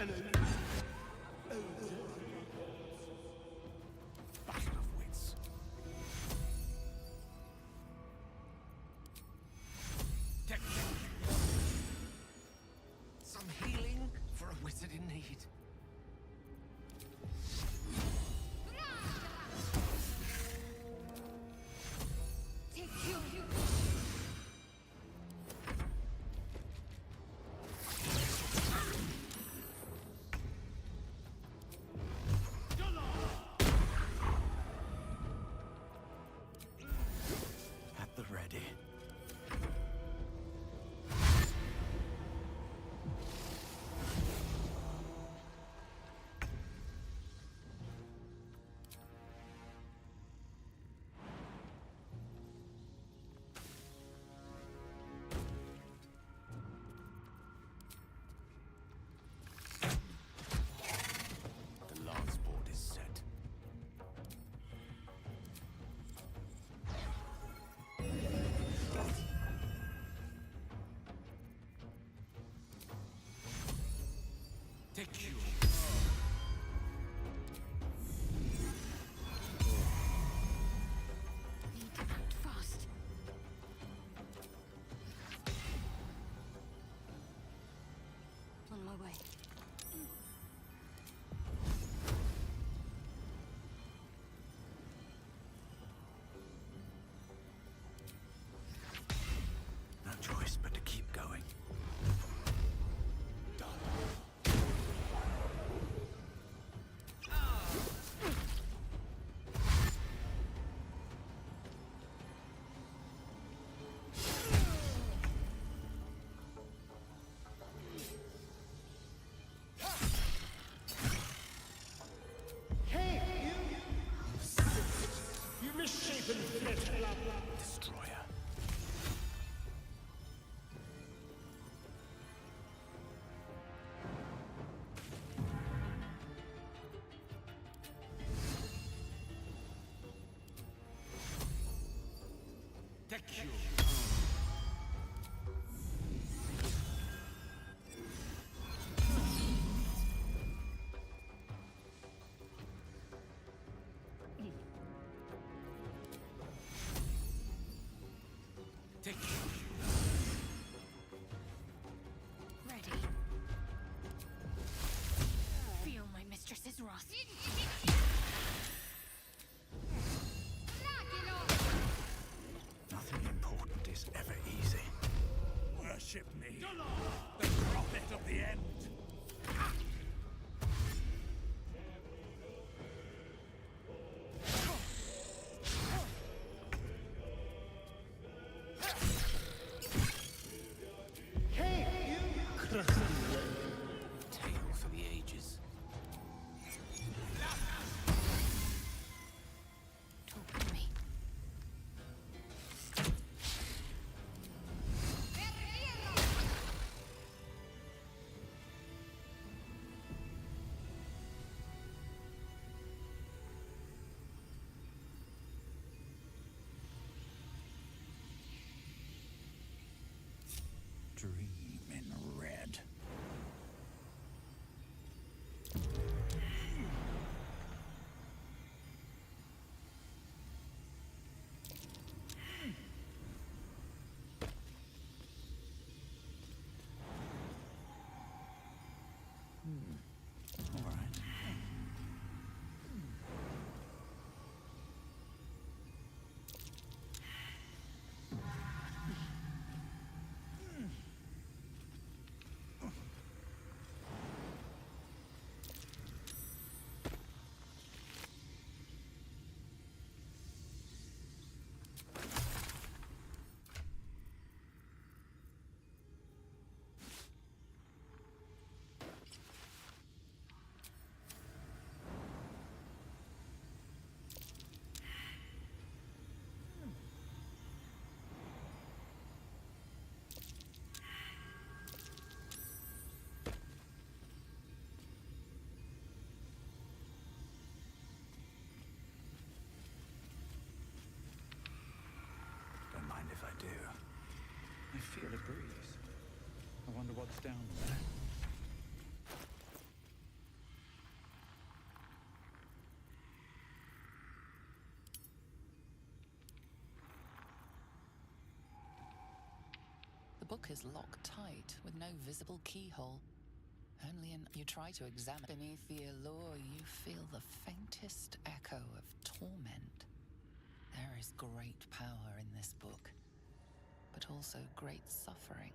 Battle of wits. Some healing for a wizard in need. At the ready. The lance board is set. Take you. Need to act fast. On my way. No choice but to keep going. You misshapen flesh Destroyer. Take you. Take you. Ready. Feel my mistress's wrath. Nothing important is ever easy. Worship me. The prophet of the end. Tale for the ages. Talk to me. Dream in red. All right. Don't mind if I do. I feel a breeze. I wonder what's down there. book is locked tight with no visible keyhole. Only you try to examine beneath the allure, you feel the faintest echo of torment. There is great power in this book, but also great suffering.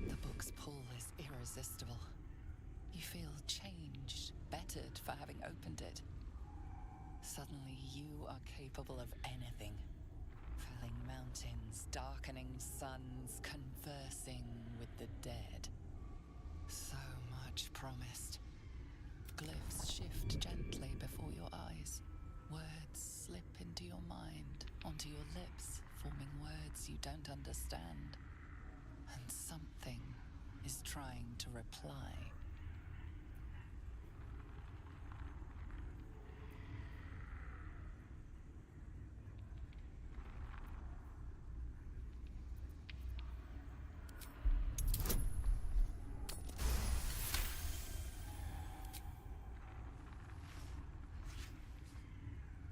The book's pull is irresistible. You feel changed, bettered for having opened it. Suddenly you are capable of anything. Felling mountains, darkening suns, conversing with the dead. So much promised. Glyphs shift gently before your eyes. Words slip into your mind, onto your lips, forming words you don't understand. And something is trying to reply.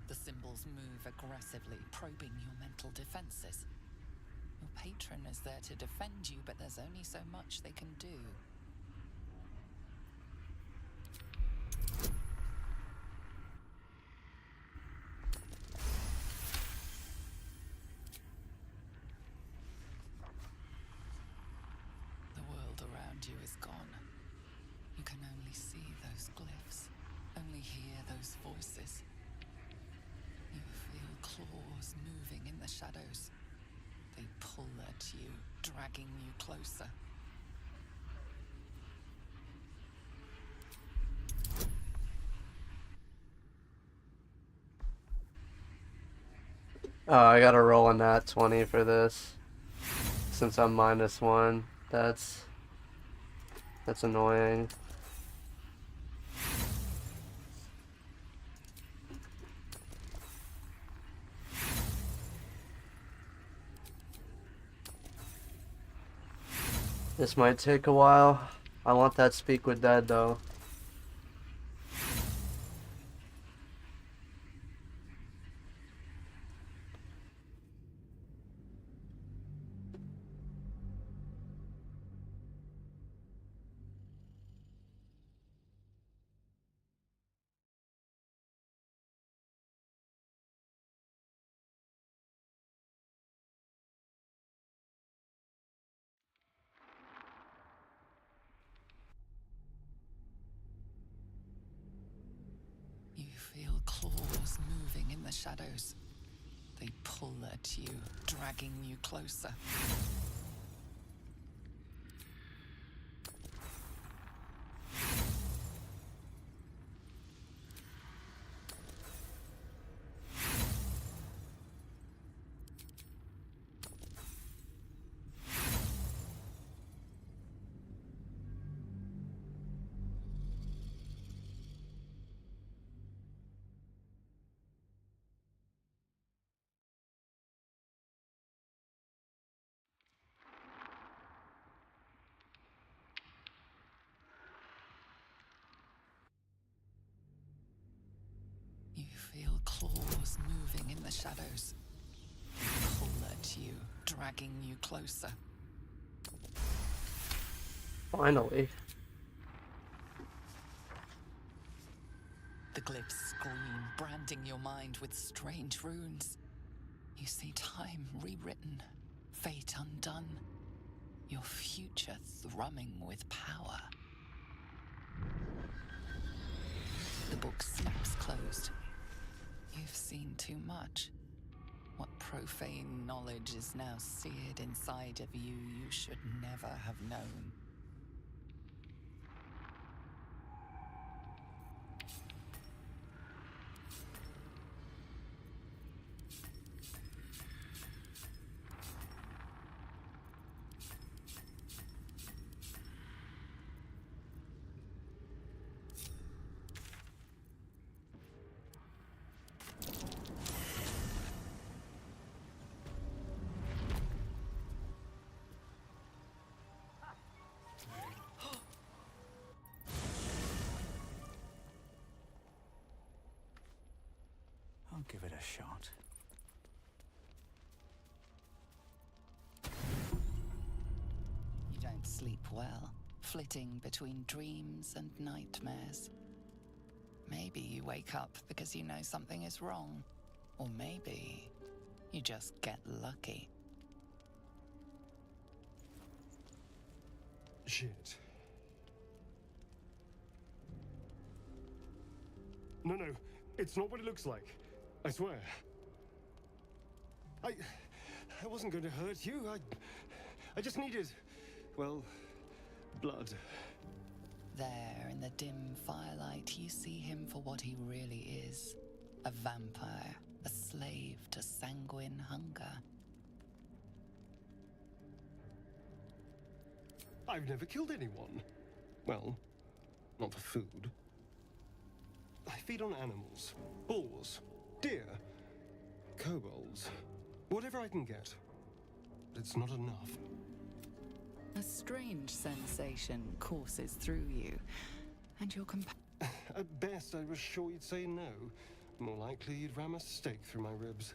The symbols move aggressively, probing your mental defenses. Your patron is there to defend you, but there's only so much they can do. The world around you is gone. You can only see those glyphs, only hear those voices. You feel claws moving in the shadows. They pull at you, dragging you closer. Oh, I gotta roll a nat 20 for this. Since I'm -1. That's annoying. This might take a while. I want that speak with dead though. You feel claws moving in the shadows. They pull at you, dragging you closer. You feel claws moving in the shadows. They pull at you, dragging you closer. Finally. The glyphs scream, branding your mind with strange runes. You see time rewritten, fate undone, your future thrumming with power. The book snaps closed. You've seen too much. What profane knowledge is now seared inside of you should never have known. I'll give it a shot. You don't sleep well, flitting between dreams and nightmares. Maybe you wake up because you know something is wrong. Or maybe you just get lucky. Shit. No, it's not what it looks like. I swear. I wasn't going to hurt you. I just needed, well, blood. There, in the dim firelight, you see him for what he really is. A vampire, a slave to sanguine hunger. I've never killed anyone. Well, not for food. I feed on animals, boars, deer, kobolds, whatever I can get. But it's not enough. A strange sensation courses through you, and your At best, I was sure you'd say no. More likely, you'd ram a stake through my ribs.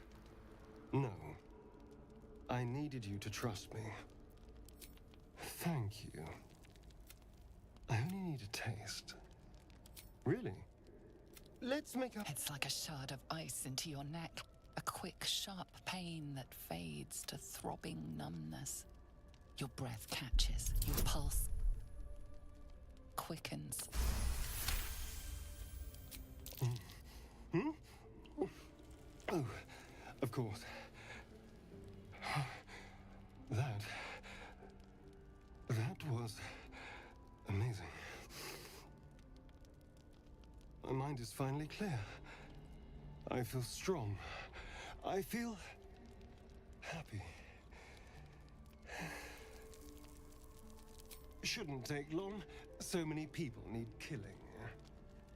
No. I needed you to trust me. Thank you. I only need a taste. Really? Let's make up. It's like a shard of ice into your neck. A quick, sharp pain that fades to throbbing numbness. Your breath catches, your pulse quickens. Hmm? Oh, of course. That was amazing. My mind is finally clear. I feel strong. I feel happy. Shouldn't take long. So many people need killing.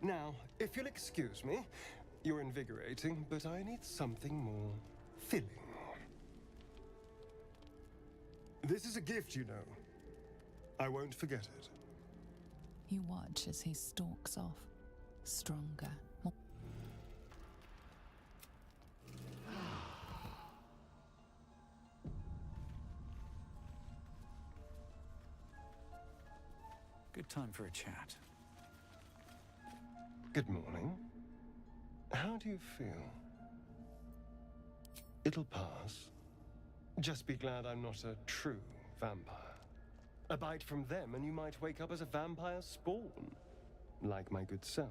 Now, if you'll excuse me, you're invigorating, but I need something more filling. This is a gift, you know. I won't forget it. You watch as he stalks off, stronger, more... Good time for a chat. Good morning. How do you feel? It'll pass. Just be glad I'm not a true vampire. A bite from them and you might wake up as a vampire spawn. Like my good self.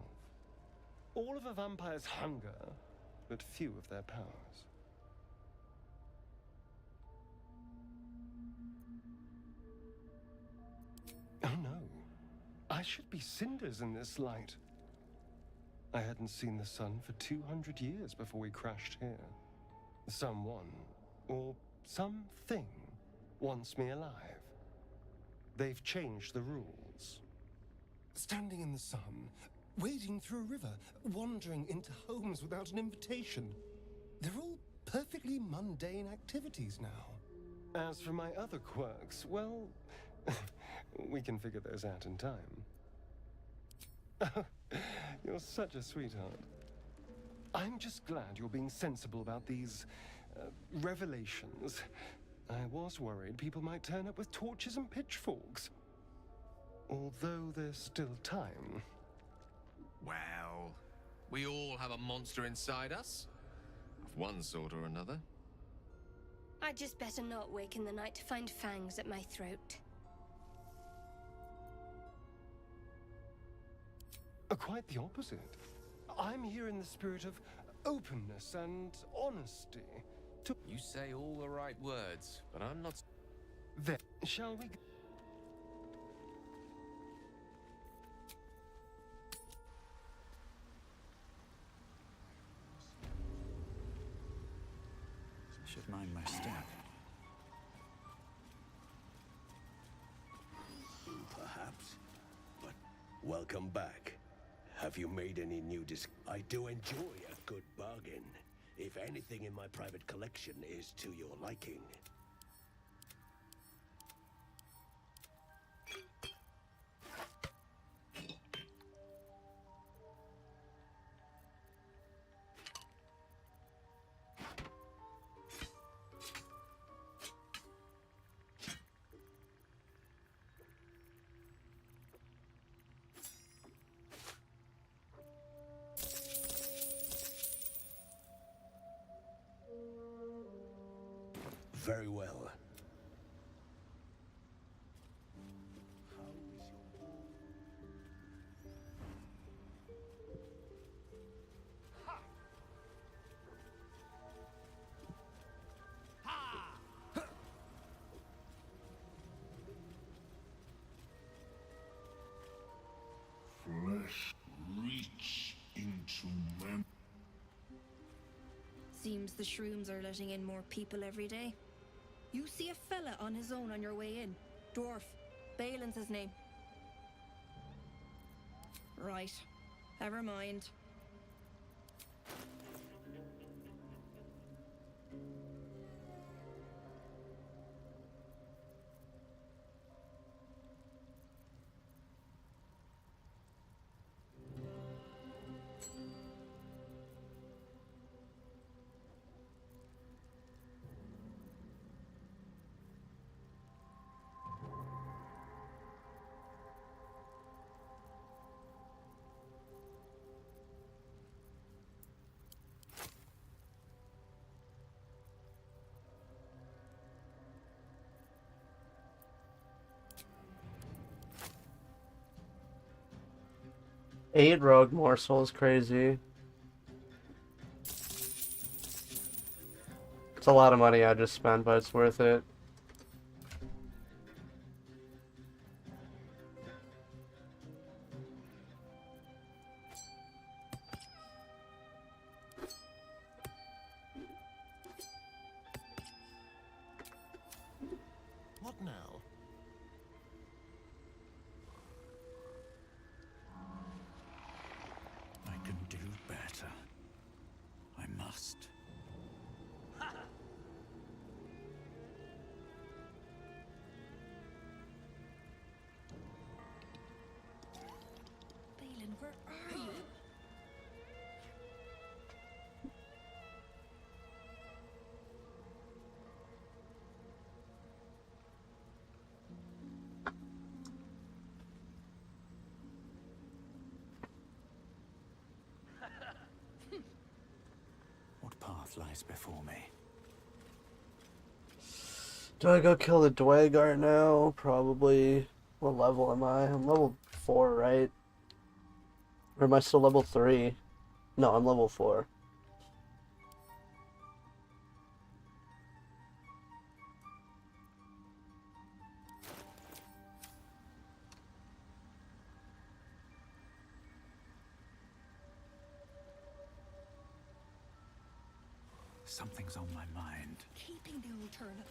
All of a vampire's hunger, but few of their powers. Oh no. I should be cinders in this light. I hadn't seen the sun for 200 years before we crashed here. Someone, or something, wants me alive. They've changed the rules. Standing in the sun, wading through a river, wandering into homes without an invitation. They're all perfectly mundane activities now. As for my other quirks, well, we can figure those out in time. You're such a sweetheart. I'm just glad you're being sensible about these revelations. I was worried people might turn up with torches and pitchforks. Although there's still time. Well, we all have a monster inside us. Of one sort or another. I'd just better not wake in the night to find fangs at my throat. Quite the opposite. I'm here in the spirit of openness and honesty. You say all the right words, but I'm not... Then, shall we... Should mind my step. Perhaps. But welcome back. Have you made any new I do enjoy a good bargain. If anything in my private collection is to your liking. Very well. Flesh reach into men. Seems the shrooms are letting in more people every day. You see a fella on his own on your way in. Dwarf. Balin's his name. Right. Never mind. Eight rogue morsel is crazy. It's a lot of money I just spent, but it's worth it. What now? I can do better. I must. Balin, where are you? What path lies before me? Do I go kill the Dwagart now? Probably. What level am I? I'm level 4, right? Or am I still level 3? No, I'm level 4. Something's on my mind. Keeping the old turnip.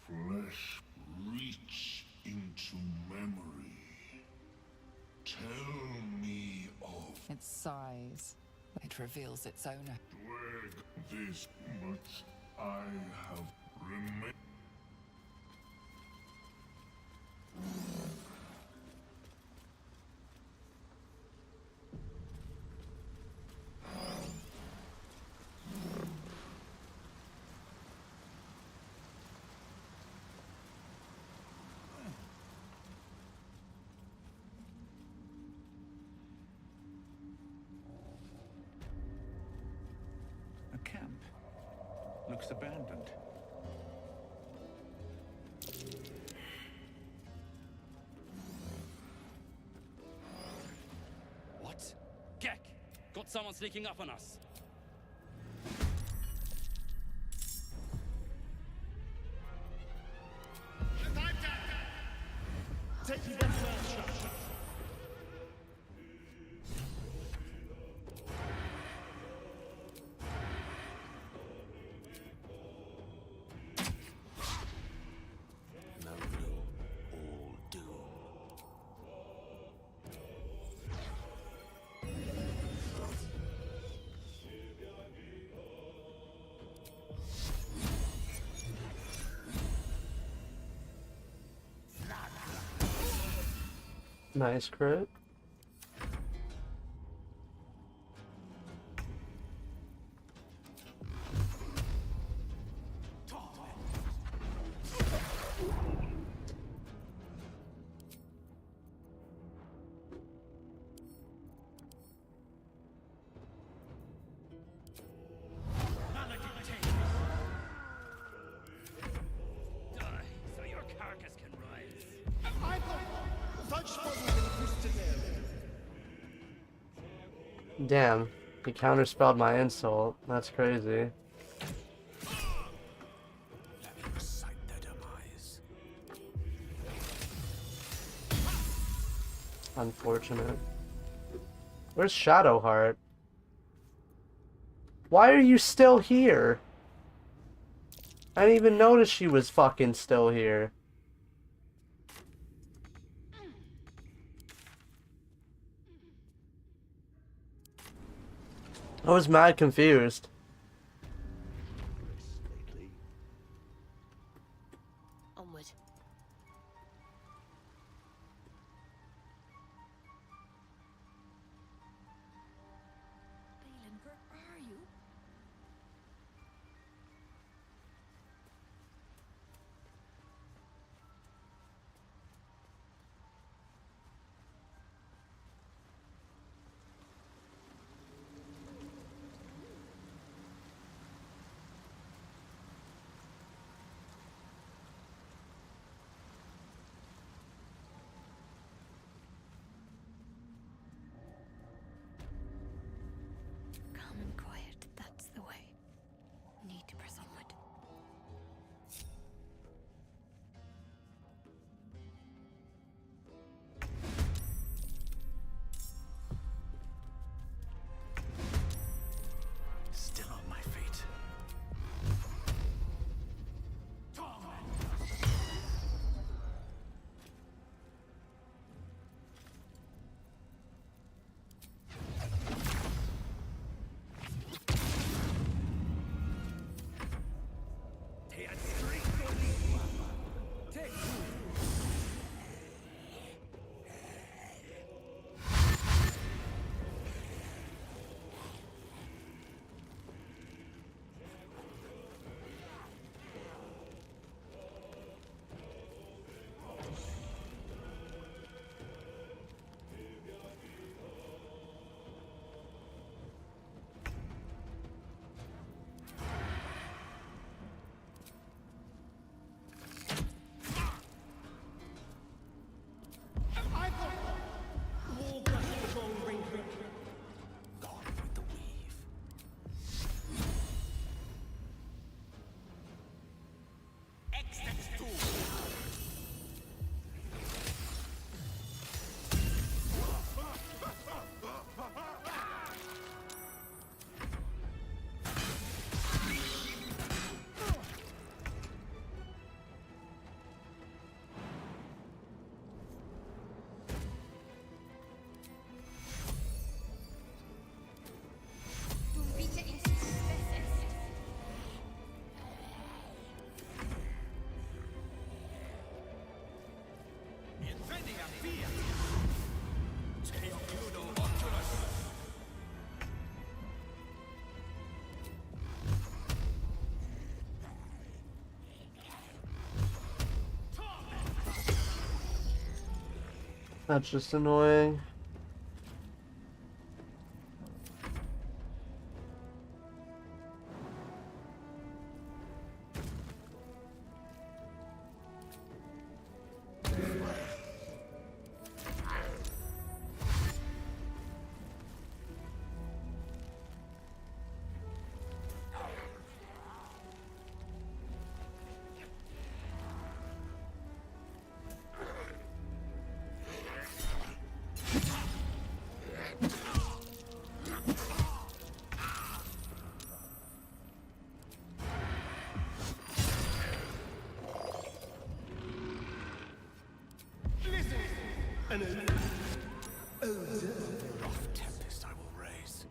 Flesh reach into memory. Tell me of Its size. It reveals its owner. Dwag this much I have remained. A camp. Looks abandoned. What? Gek! Got someone sneaking up on us. Take the best man shot. No will, all doom. Nice crit. Damn, he counterspelled my insult. That's crazy. Unfortunate. Where's Shadowheart? Why are you still here? I didn't even notice she was fucking still here. I was mad confused. Onward. Balin, where are you? Calm and quiet, that's the way. Need to press onward. Still on my feet. That's just annoying. Rough tempest I will raise.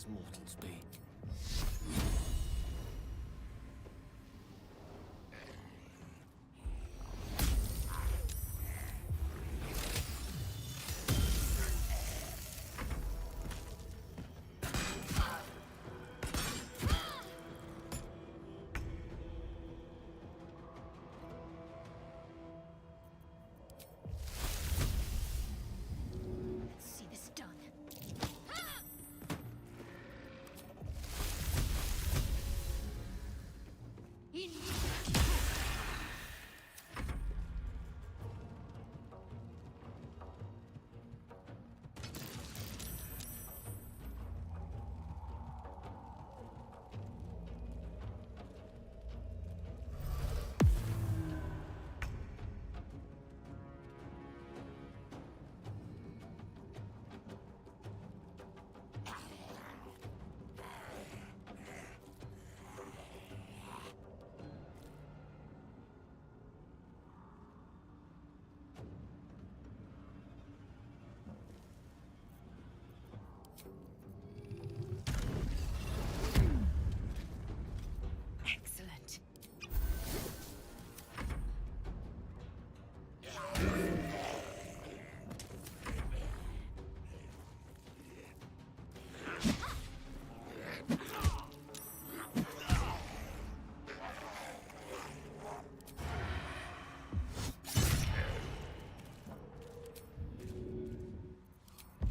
mortals be. See this done. Excellent.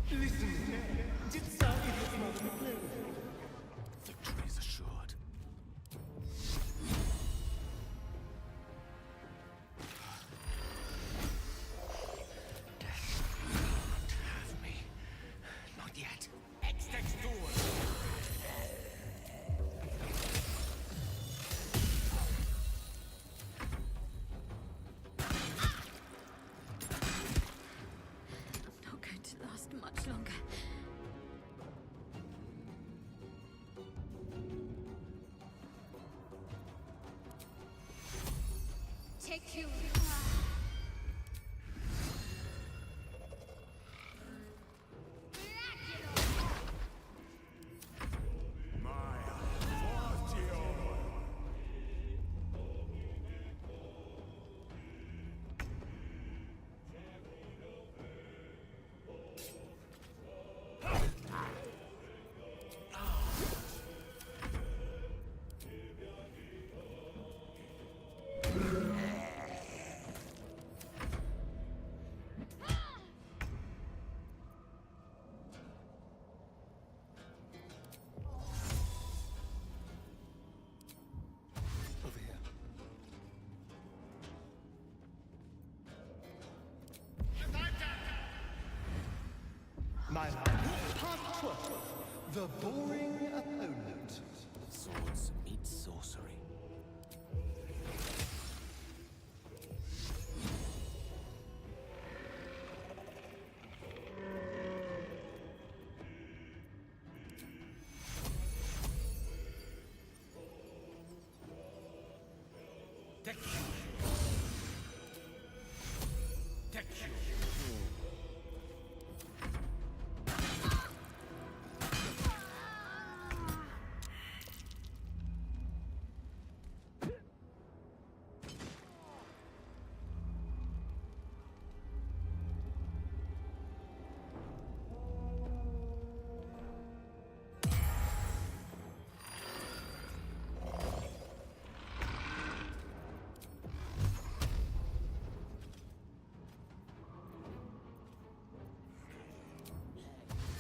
Listen, did some idiots not play with it? Victory is assured. Death can't have me. Not yet. Not going to last much longer. Take you. Over here. My love, part 12. The boring opponent. Swords meet sorcery.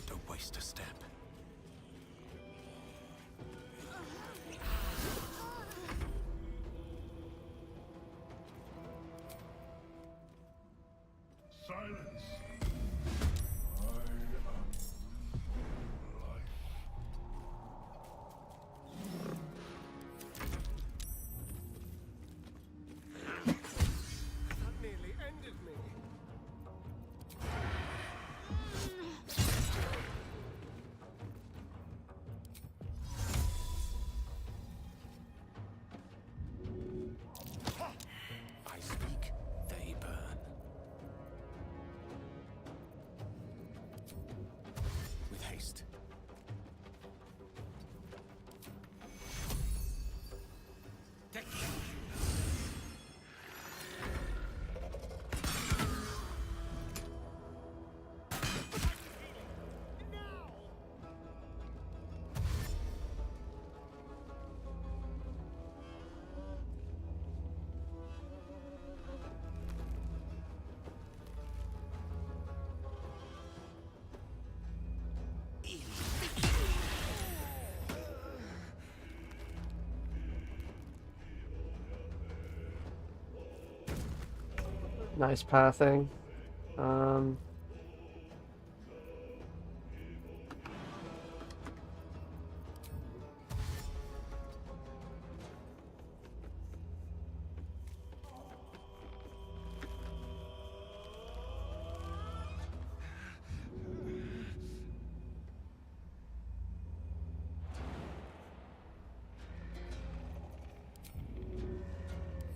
Don't waste a step. Silence. That nearly ended me. I speak, they burn. With haste. Nice pathing.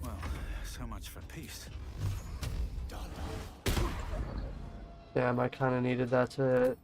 Well, so much for peace. Damn, I kind of needed that to hit.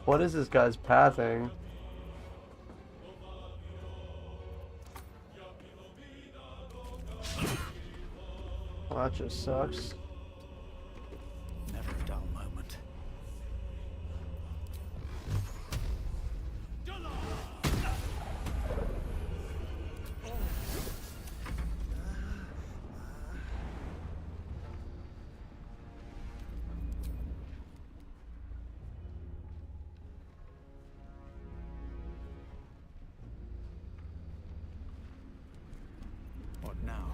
What is this guy's pathing? Oh, that just sucks. Never a dull moment. What now?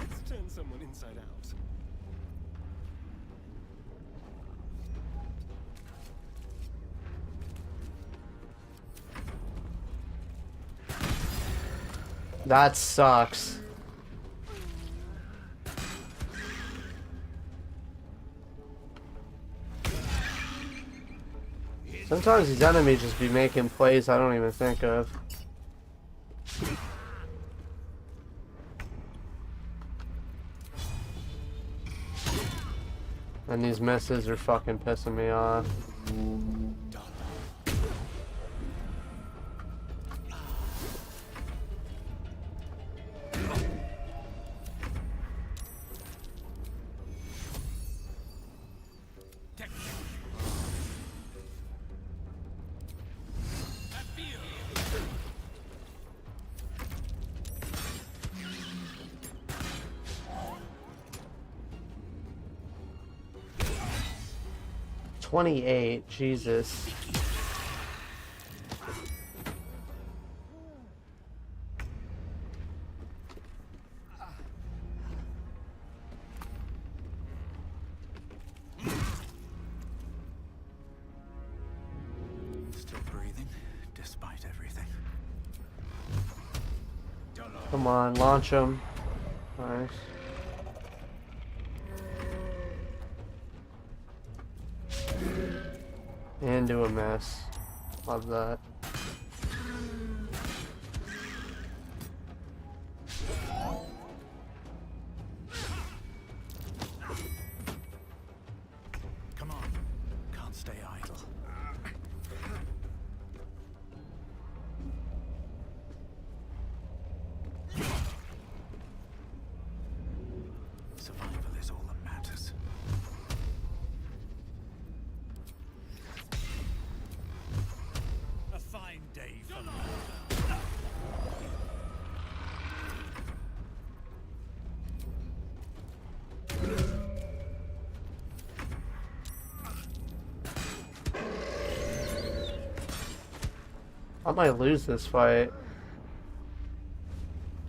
Let's turn someone inside out. That sucks. Sometimes these enemies just be making plays I don't even think of. And these misses are fucking pissing me off. $28, Jesus. Still breathing, despite everything. Come on, launch him. Nice. Into a mess. Love that. Come on, can't stay idle. Survival is all that matters. A fine day for murder. I might lose this fight.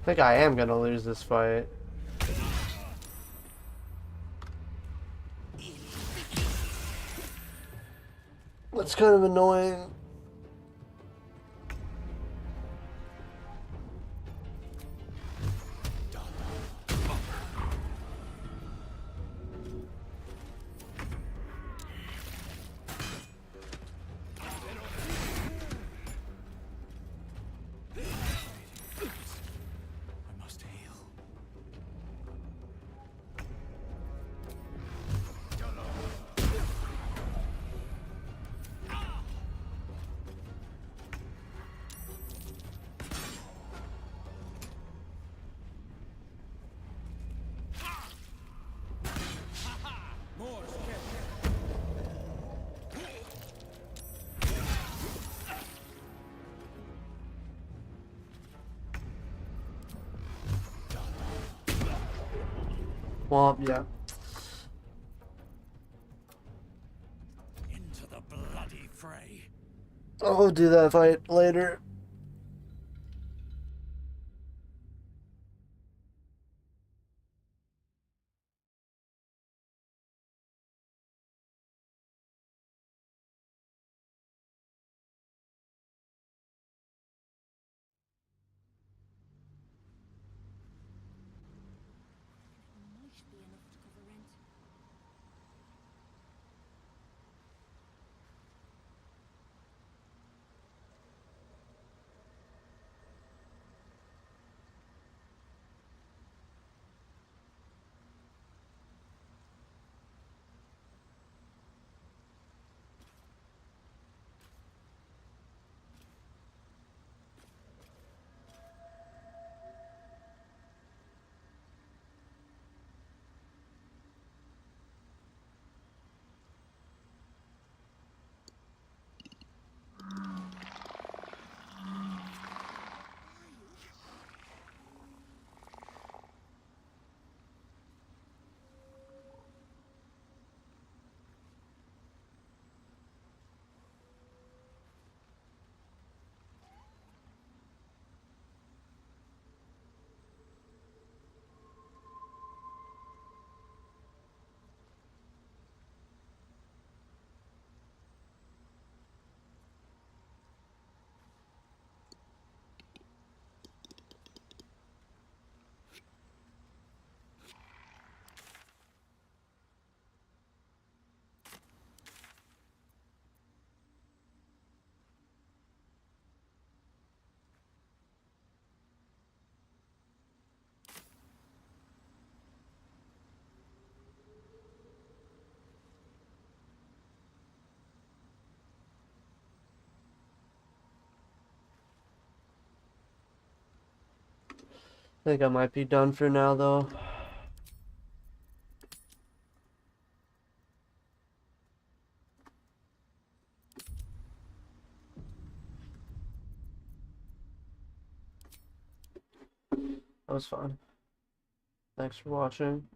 I think I am gonna lose this fight. That's kind of annoying. Well, yeah. Into the bloody fray. I'll do that fight later. I think I might be done for now, though. That was fun. Thanks for watching.